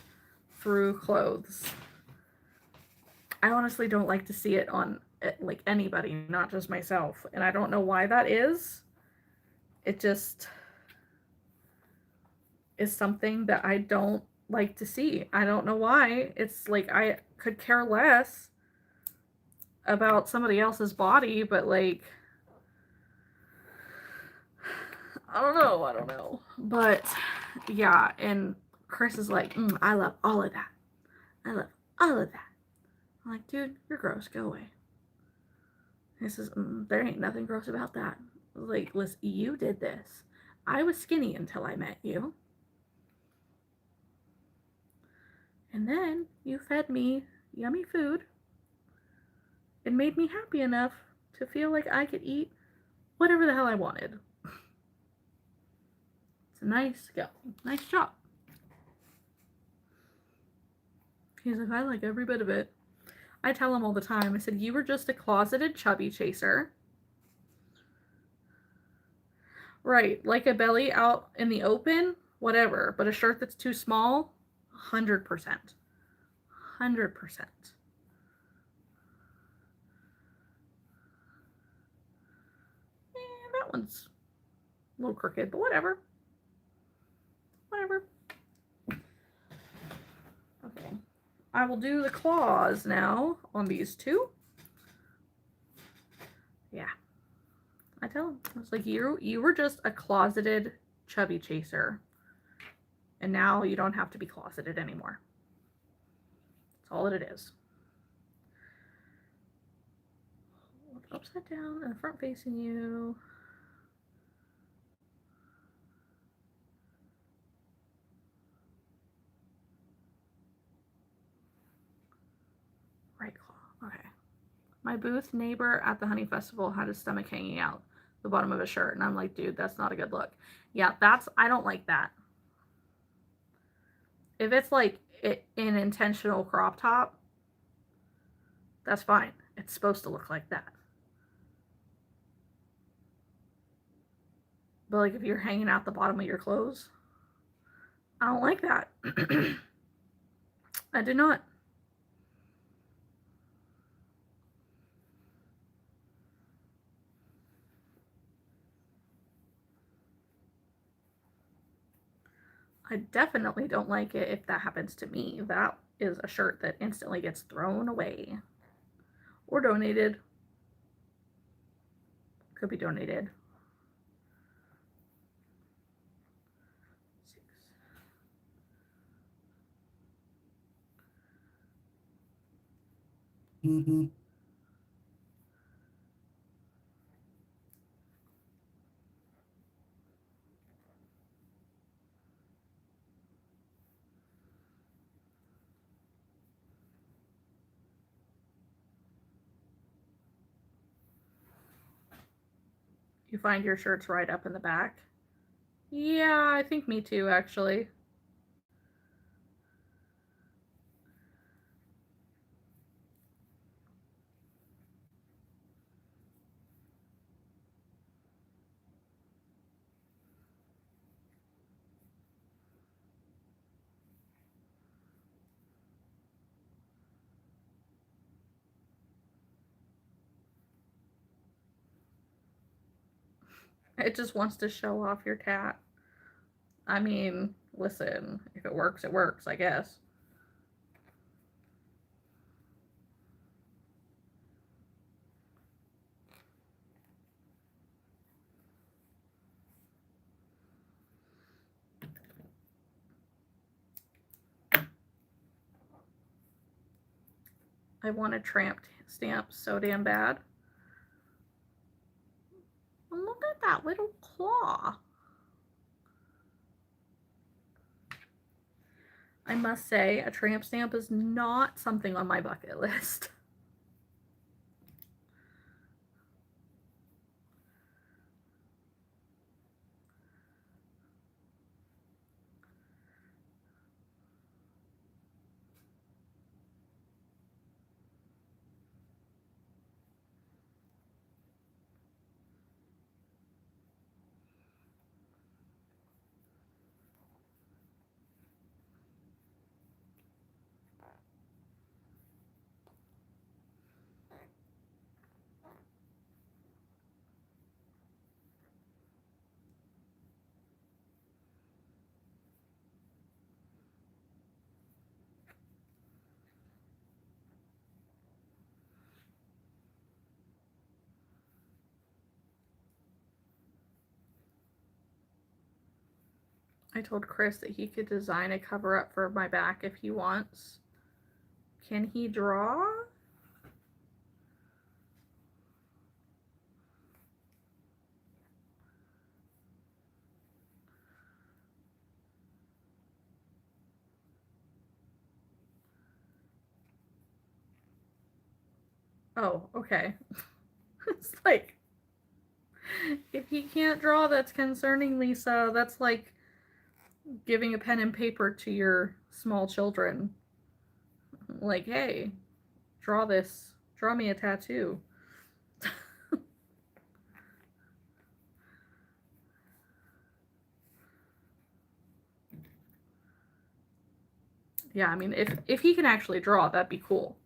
through clothes. I honestly don't like to see it on like anybody, not just myself. And I don't know why that is. It just is something that I don't like to see. I don't know why. It's like I could care less about somebody else's body, but like I don't know. But yeah, and Chris is like, I love all of that. I love all of that. I'm like, dude, you're gross. Go away. He says, there ain't nothing gross about that. Like, listen, you did this. I was skinny until I met you. And then you fed me yummy food and made me happy enough to feel like I could eat whatever the hell I wanted. It's a nice job. He's like, I like every bit of it. I tell him all the time, I said, you were just a closeted chubby chaser. Right, like a belly out in the open, whatever. But a shirt that's too small, 100%. 100%. That one's a little crooked, but whatever. Whatever. Okay. I will do the claws now on these two. Yeah. I tell him, I was like, you were just a closeted chubby chaser. And now you don't have to be closeted anymore. That's all that it is. Upside down and front facing you. Right claw. Okay. My booth neighbor at the Honey Festival had his stomach hanging out the bottom of his shirt. And I'm like, dude, that's not a good look. Yeah, I don't like that. If it's like an intentional crop top, that's fine. It's supposed to look like that. But like if you're hanging out the bottom of your clothes, I don't like that. I do not. I definitely don't like it if that happens to me. is a shirt that instantly gets thrown away or donated. Could be donated. 6. You find your shirts right up in the back? Yeah, I think me too, actually. It just wants to show off your tat. I mean, listen, if it works, I guess. I want a tramp stamp so damn bad. Look at that little claw. I must say, a tramp stamp is not something on my bucket list. I told Chris that he could design a cover up for my back if he wants. Can he draw? Oh, okay. It's like, if he can't draw, that's concerning, Lisa. That's like giving a pen and paper to your small children. Like, hey, draw this. Draw me a tattoo. Yeah, I mean, if he can actually draw, that'd be cool.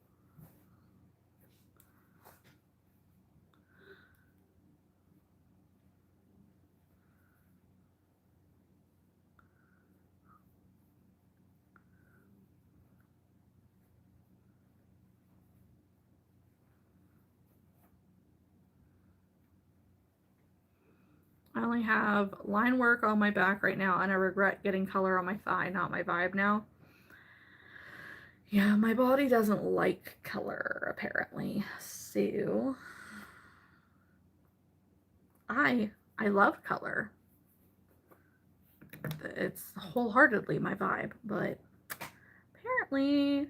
I only have line work on my back right now, and I regret getting color on my thigh, not my vibe now. Yeah, my body doesn't like color, apparently. So, I love color. It's wholeheartedly my vibe, but apparently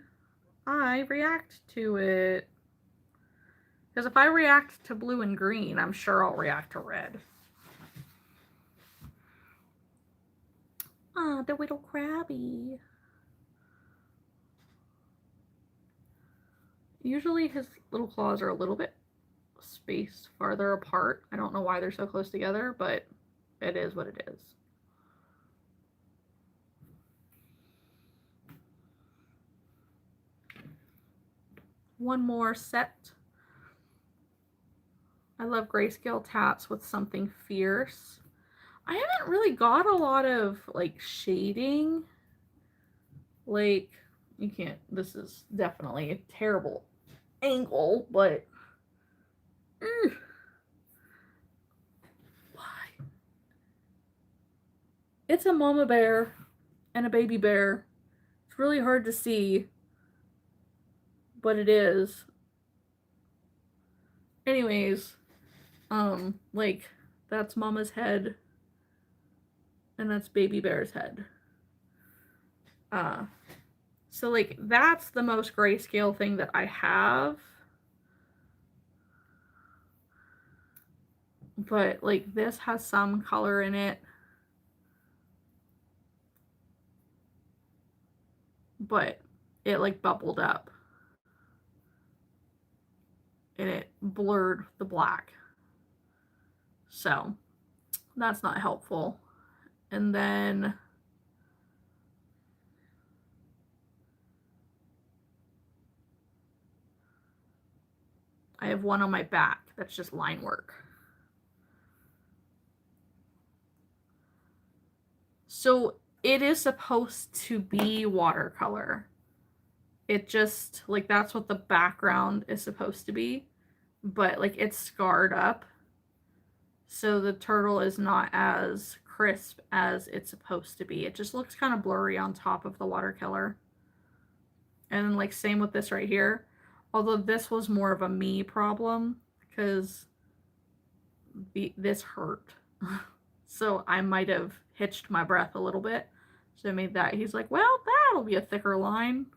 I react to it. Because if I react to blue and green, I'm sure I'll react to red. Ah, the little crabby. Usually his little claws are a little bit spaced farther apart. I don't know why they're so close together, but it is what it is. One more set. I love grayscale tats with something fierce. I haven't really got a lot of like shading. Like, You can't, this is definitely a terrible angle, but why? It's a mama bear and a baby bear. It's really hard to see, but it is. Anyways, like, that's mama's head, and that's baby bear's head. So, like, that's the most grayscale thing that I have. But, like, this has some color in it. But it, like, bubbled up. And it blurred the black. So, that's not helpful. And then I have one on my back that's just line work. So it is supposed to be watercolor. It just, like, that's what the background is supposed to be. But, like, it's scarred up. So the turtle is not as crisp as it's supposed to be. It just looks kind of blurry on top of the watercolor. And then, like, same with this right here. Although this was more of a me problem because this hurt. So I might have hitched my breath a little bit. So I made that. He's like, well, that'll be a thicker line.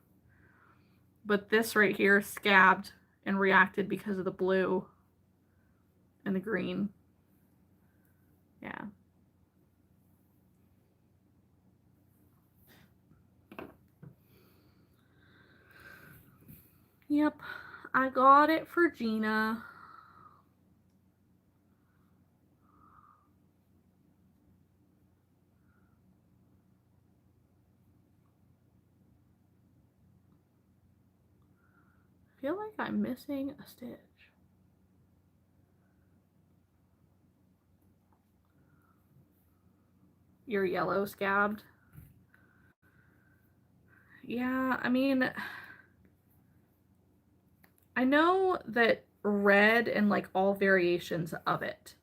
But this right here scabbed and reacted because of the blue and the green. Yeah. Yep, I got it for Gina. I feel like I'm missing a stitch. Your yellow scabbed. Yeah, I mean, I know that red and, like, all variations of it.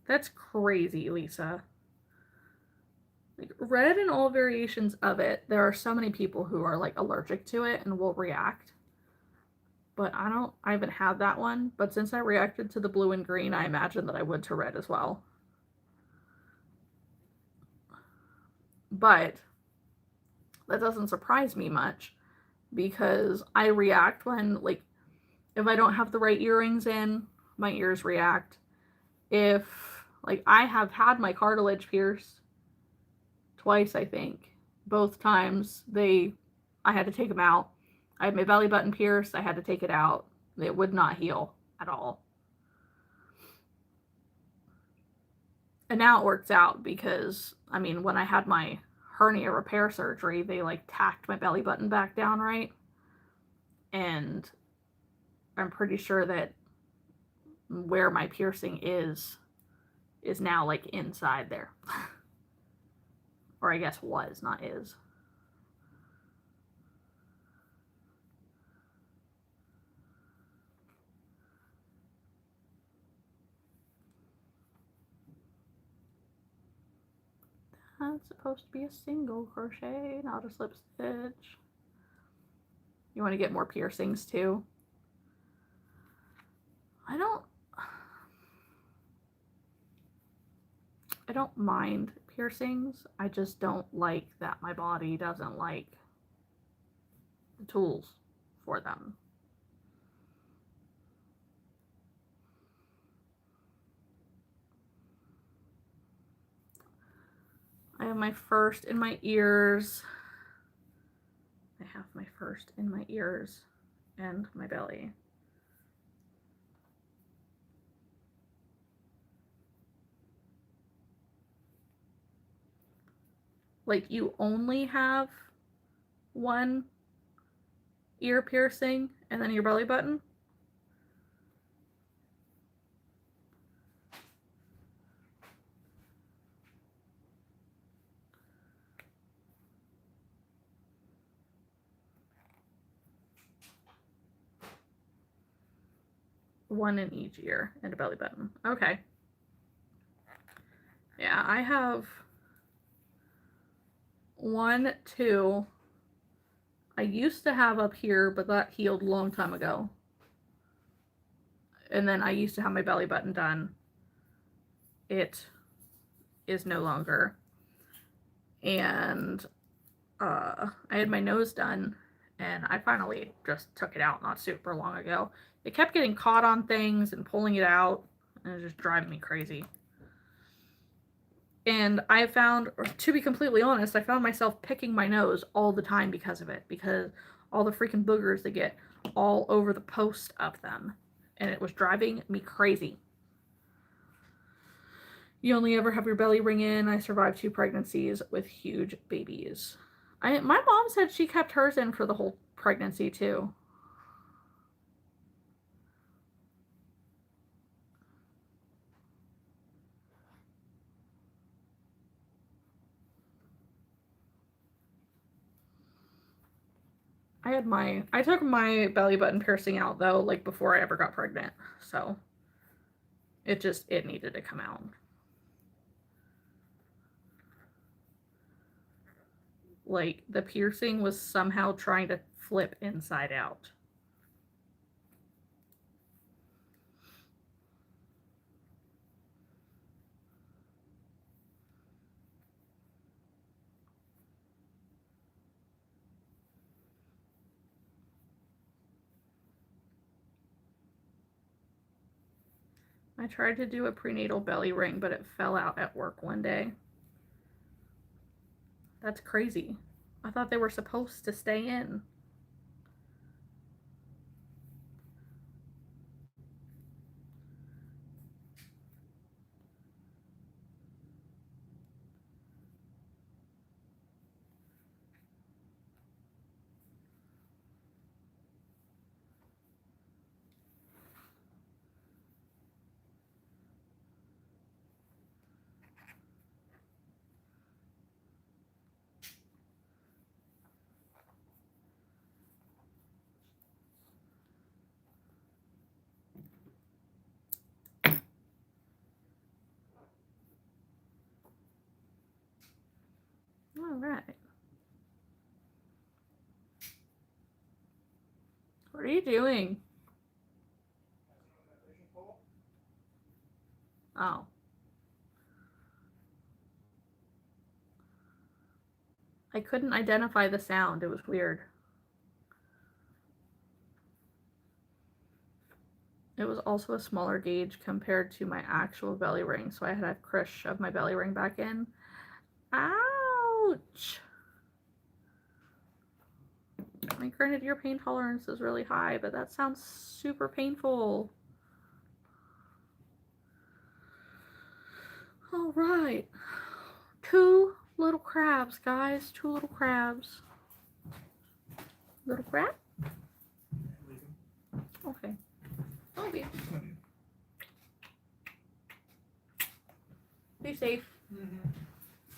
That's crazy, Lisa. Like, red and all variations of it, there are so many people who are, like, allergic to it and will react. But I haven't had that one. But since I reacted to the blue and green, I imagine that I would to red as well. But that doesn't surprise me much because I react when, like, if I don't have the right earrings in, my ears react. If, like, I have had my cartilage pierced twice, I think. Both times I had to take them out. I had my belly button pierced, I had to take it out. It would not heal at all. And now it works out because, I mean, when I had my hernia repair surgery, they, like, tacked my belly button back down right. And I'm pretty sure that where my piercing is now, like, inside there. Or I guess was, not is. That's supposed to be a single crochet, not a slip stitch. You want to get more piercings too? I don't mind piercings. I just don't like that my body doesn't like the tools for them. I have my first in my ears. I have my first in my ears and my belly. Like, you only have one ear piercing and then your belly button? One in each ear and a belly button. Okay. Yeah, I have 1, 2. I used to have up here, but that healed a long time ago. And then I used to have my belly button done. It is no longer. And I had my nose done, and I finally just took it out not super long ago. It kept getting caught on things and pulling it out, and it was just driving me crazy. And I found, to be completely honest, I found myself picking my nose all the time because of it, because all the freaking boogers that get all over the post of them, and it was driving me crazy. You only ever have your belly ring in. I survived 2 pregnancies with huge babies. My mom said she kept hers in for the whole pregnancy too. I took my belly button piercing out though, like before I ever got pregnant. So it needed to come out. Like the piercing was somehow trying to flip inside out. I tried to do a prenatal belly ring, but it fell out at work one day. That's crazy. I thought they were supposed to stay in. All right. What are you doing? Oh. I couldn't identify the sound. It was weird. It was also a smaller gauge compared to my actual belly ring, so I had to have Chris shove my belly ring back in. Ouch! I mean, granted, your pain tolerance is really high, but that sounds super painful. All right. 2 little crabs, guys. 2 little crabs. Little crab? Okay. Okay. Be safe.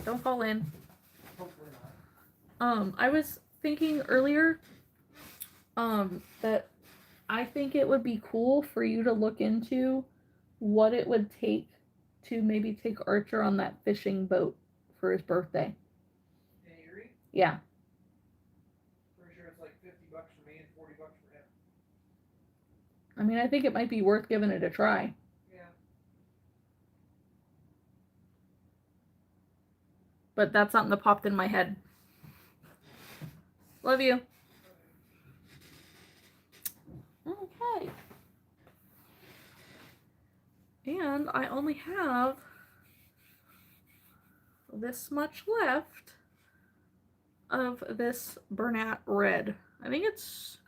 Don't fall in. Hopefully not. I was thinking earlier, that I think it would be cool for you to look into what it would take to maybe take Archer on that fishing boat for his birthday. In Erie? Yeah. Pretty sure it's like $50 for me and $40 for him. I mean, I think it might be worth giving it a try. Yeah. But that's something that popped in my head. Love you. Okay. And I only have this much left of this Bernat red. I think it's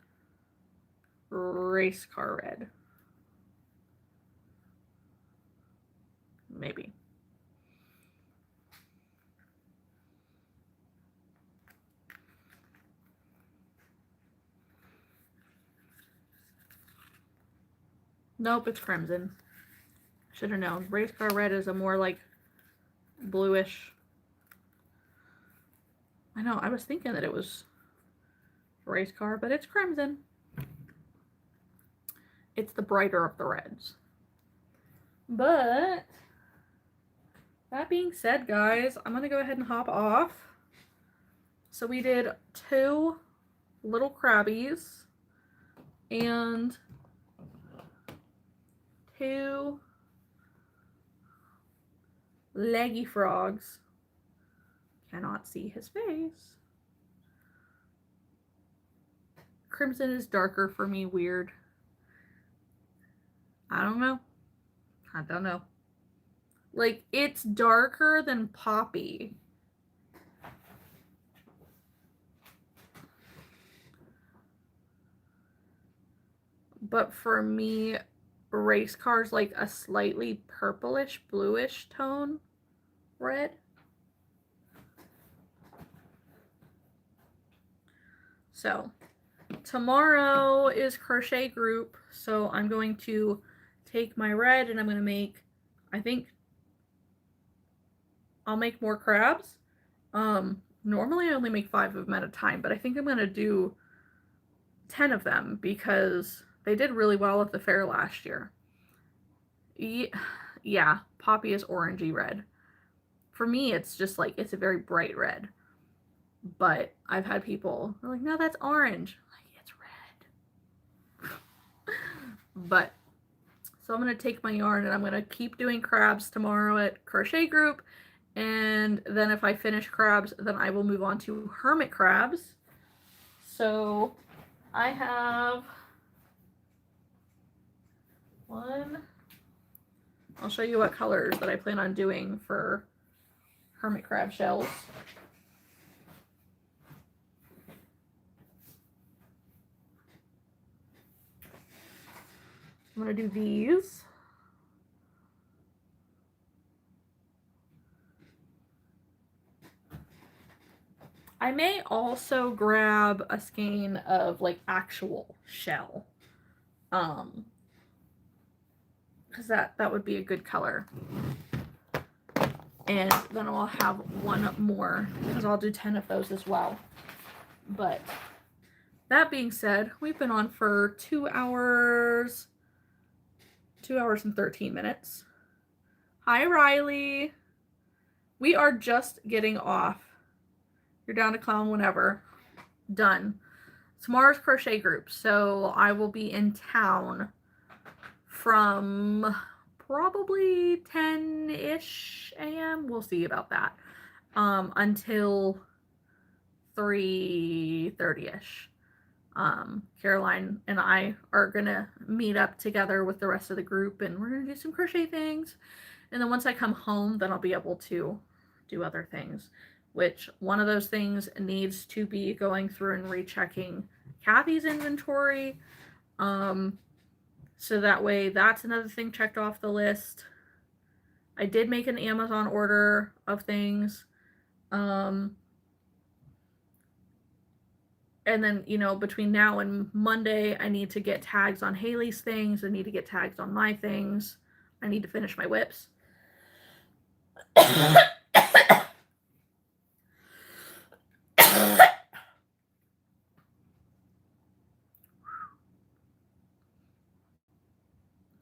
race car red. Maybe. Nope, it's crimson. Should have known. Race car red is a more like bluish. I know, I was thinking that it was race car, but it's crimson. it's the brighter of the reds. But that being said, guys, I'm going to go ahead and hop off. So we did 2 little crabbies and 2 leggy frogs. Cannot see his face. Crimson is darker for me, weird. I don't know. Like, it's darker than Poppy. But for me, race car's like a slightly purplish, bluish tone red. So, tomorrow is crochet group, so I'm going to take my red and I'm going to make, I think, I'll make more crabs. Normally I only make 5 of them at a time, but I think I'm going to do 10 of them because they did really well at the fair last year. Yeah, Poppy is orangey red. For me, it's just like, it's a very bright red. But I've had people who are like, no, that's orange. I'm like, it's red. But, so I'm going to take my yarn and I'm going to keep doing crabs tomorrow at crochet group. And then if I finish crabs, then I will move on to hermit crabs. So I have 1. I'll show you what colors that I plan on doing for hermit crab shells. I'm going to do these. I may also grab a skein of like actual shell. Because that would be a good color. And then I'll have 1 more because I'll do 10 of those as well. But that being said, we've been on for 2 hours. 2 hours and 13 minutes. Hi, Riley. We are just getting off. You're down to clown whenever. Done. Tomorrow's crochet group, so I will be in town from probably 10-ish a.m. We'll see about that. Until 3:30-ish. Caroline and I are gonna meet up together with the rest of the group and we're gonna do some crochet things. And then once I come home, then I'll be able to do other things, which one of those things needs to be going through and rechecking Kathy's inventory. So that way that's another thing checked off the list. I did make an Amazon order of things. And then, you know, between now and Monday, I need to get tags on Haley's things. I need to get tags on my things. I need to finish my whips.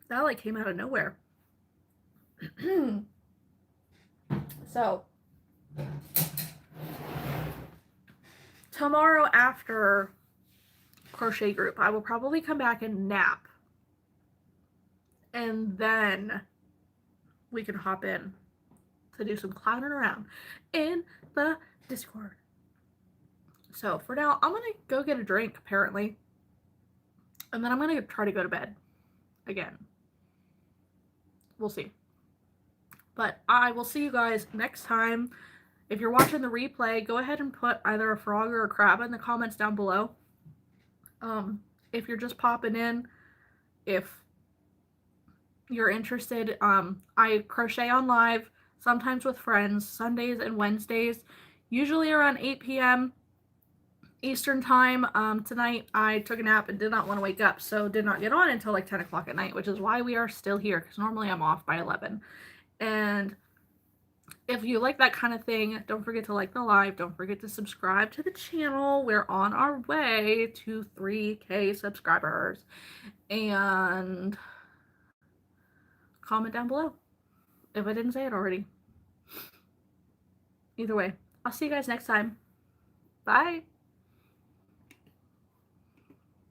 That like came out of nowhere. So tomorrow after crochet group, I will probably come back and nap. And then we can hop in to do some clowning around in the Discord. So for now, I'm going to go get a drink, apparently. And then I'm going to try to go to bed again. We'll see. But I will see you guys next time. If you're watching the replay, go ahead and put either a frog or a crab in the comments down below. If you're just popping in, if you're interested, I crochet on live, sometimes with friends, Sundays and Wednesdays, usually around 8 p.m. Eastern time. Tonight I took a nap and did not want to wake up, so did not get on until like 10 o'clock at night, which is why we are still here, because normally I'm off by 11. And if you like that kind of thing, don't forget to like the live. Don't forget to subscribe to the channel. We're on our way to 3K subscribers. And comment down below if I didn't say it already. Either way, I'll see you guys next time. Bye.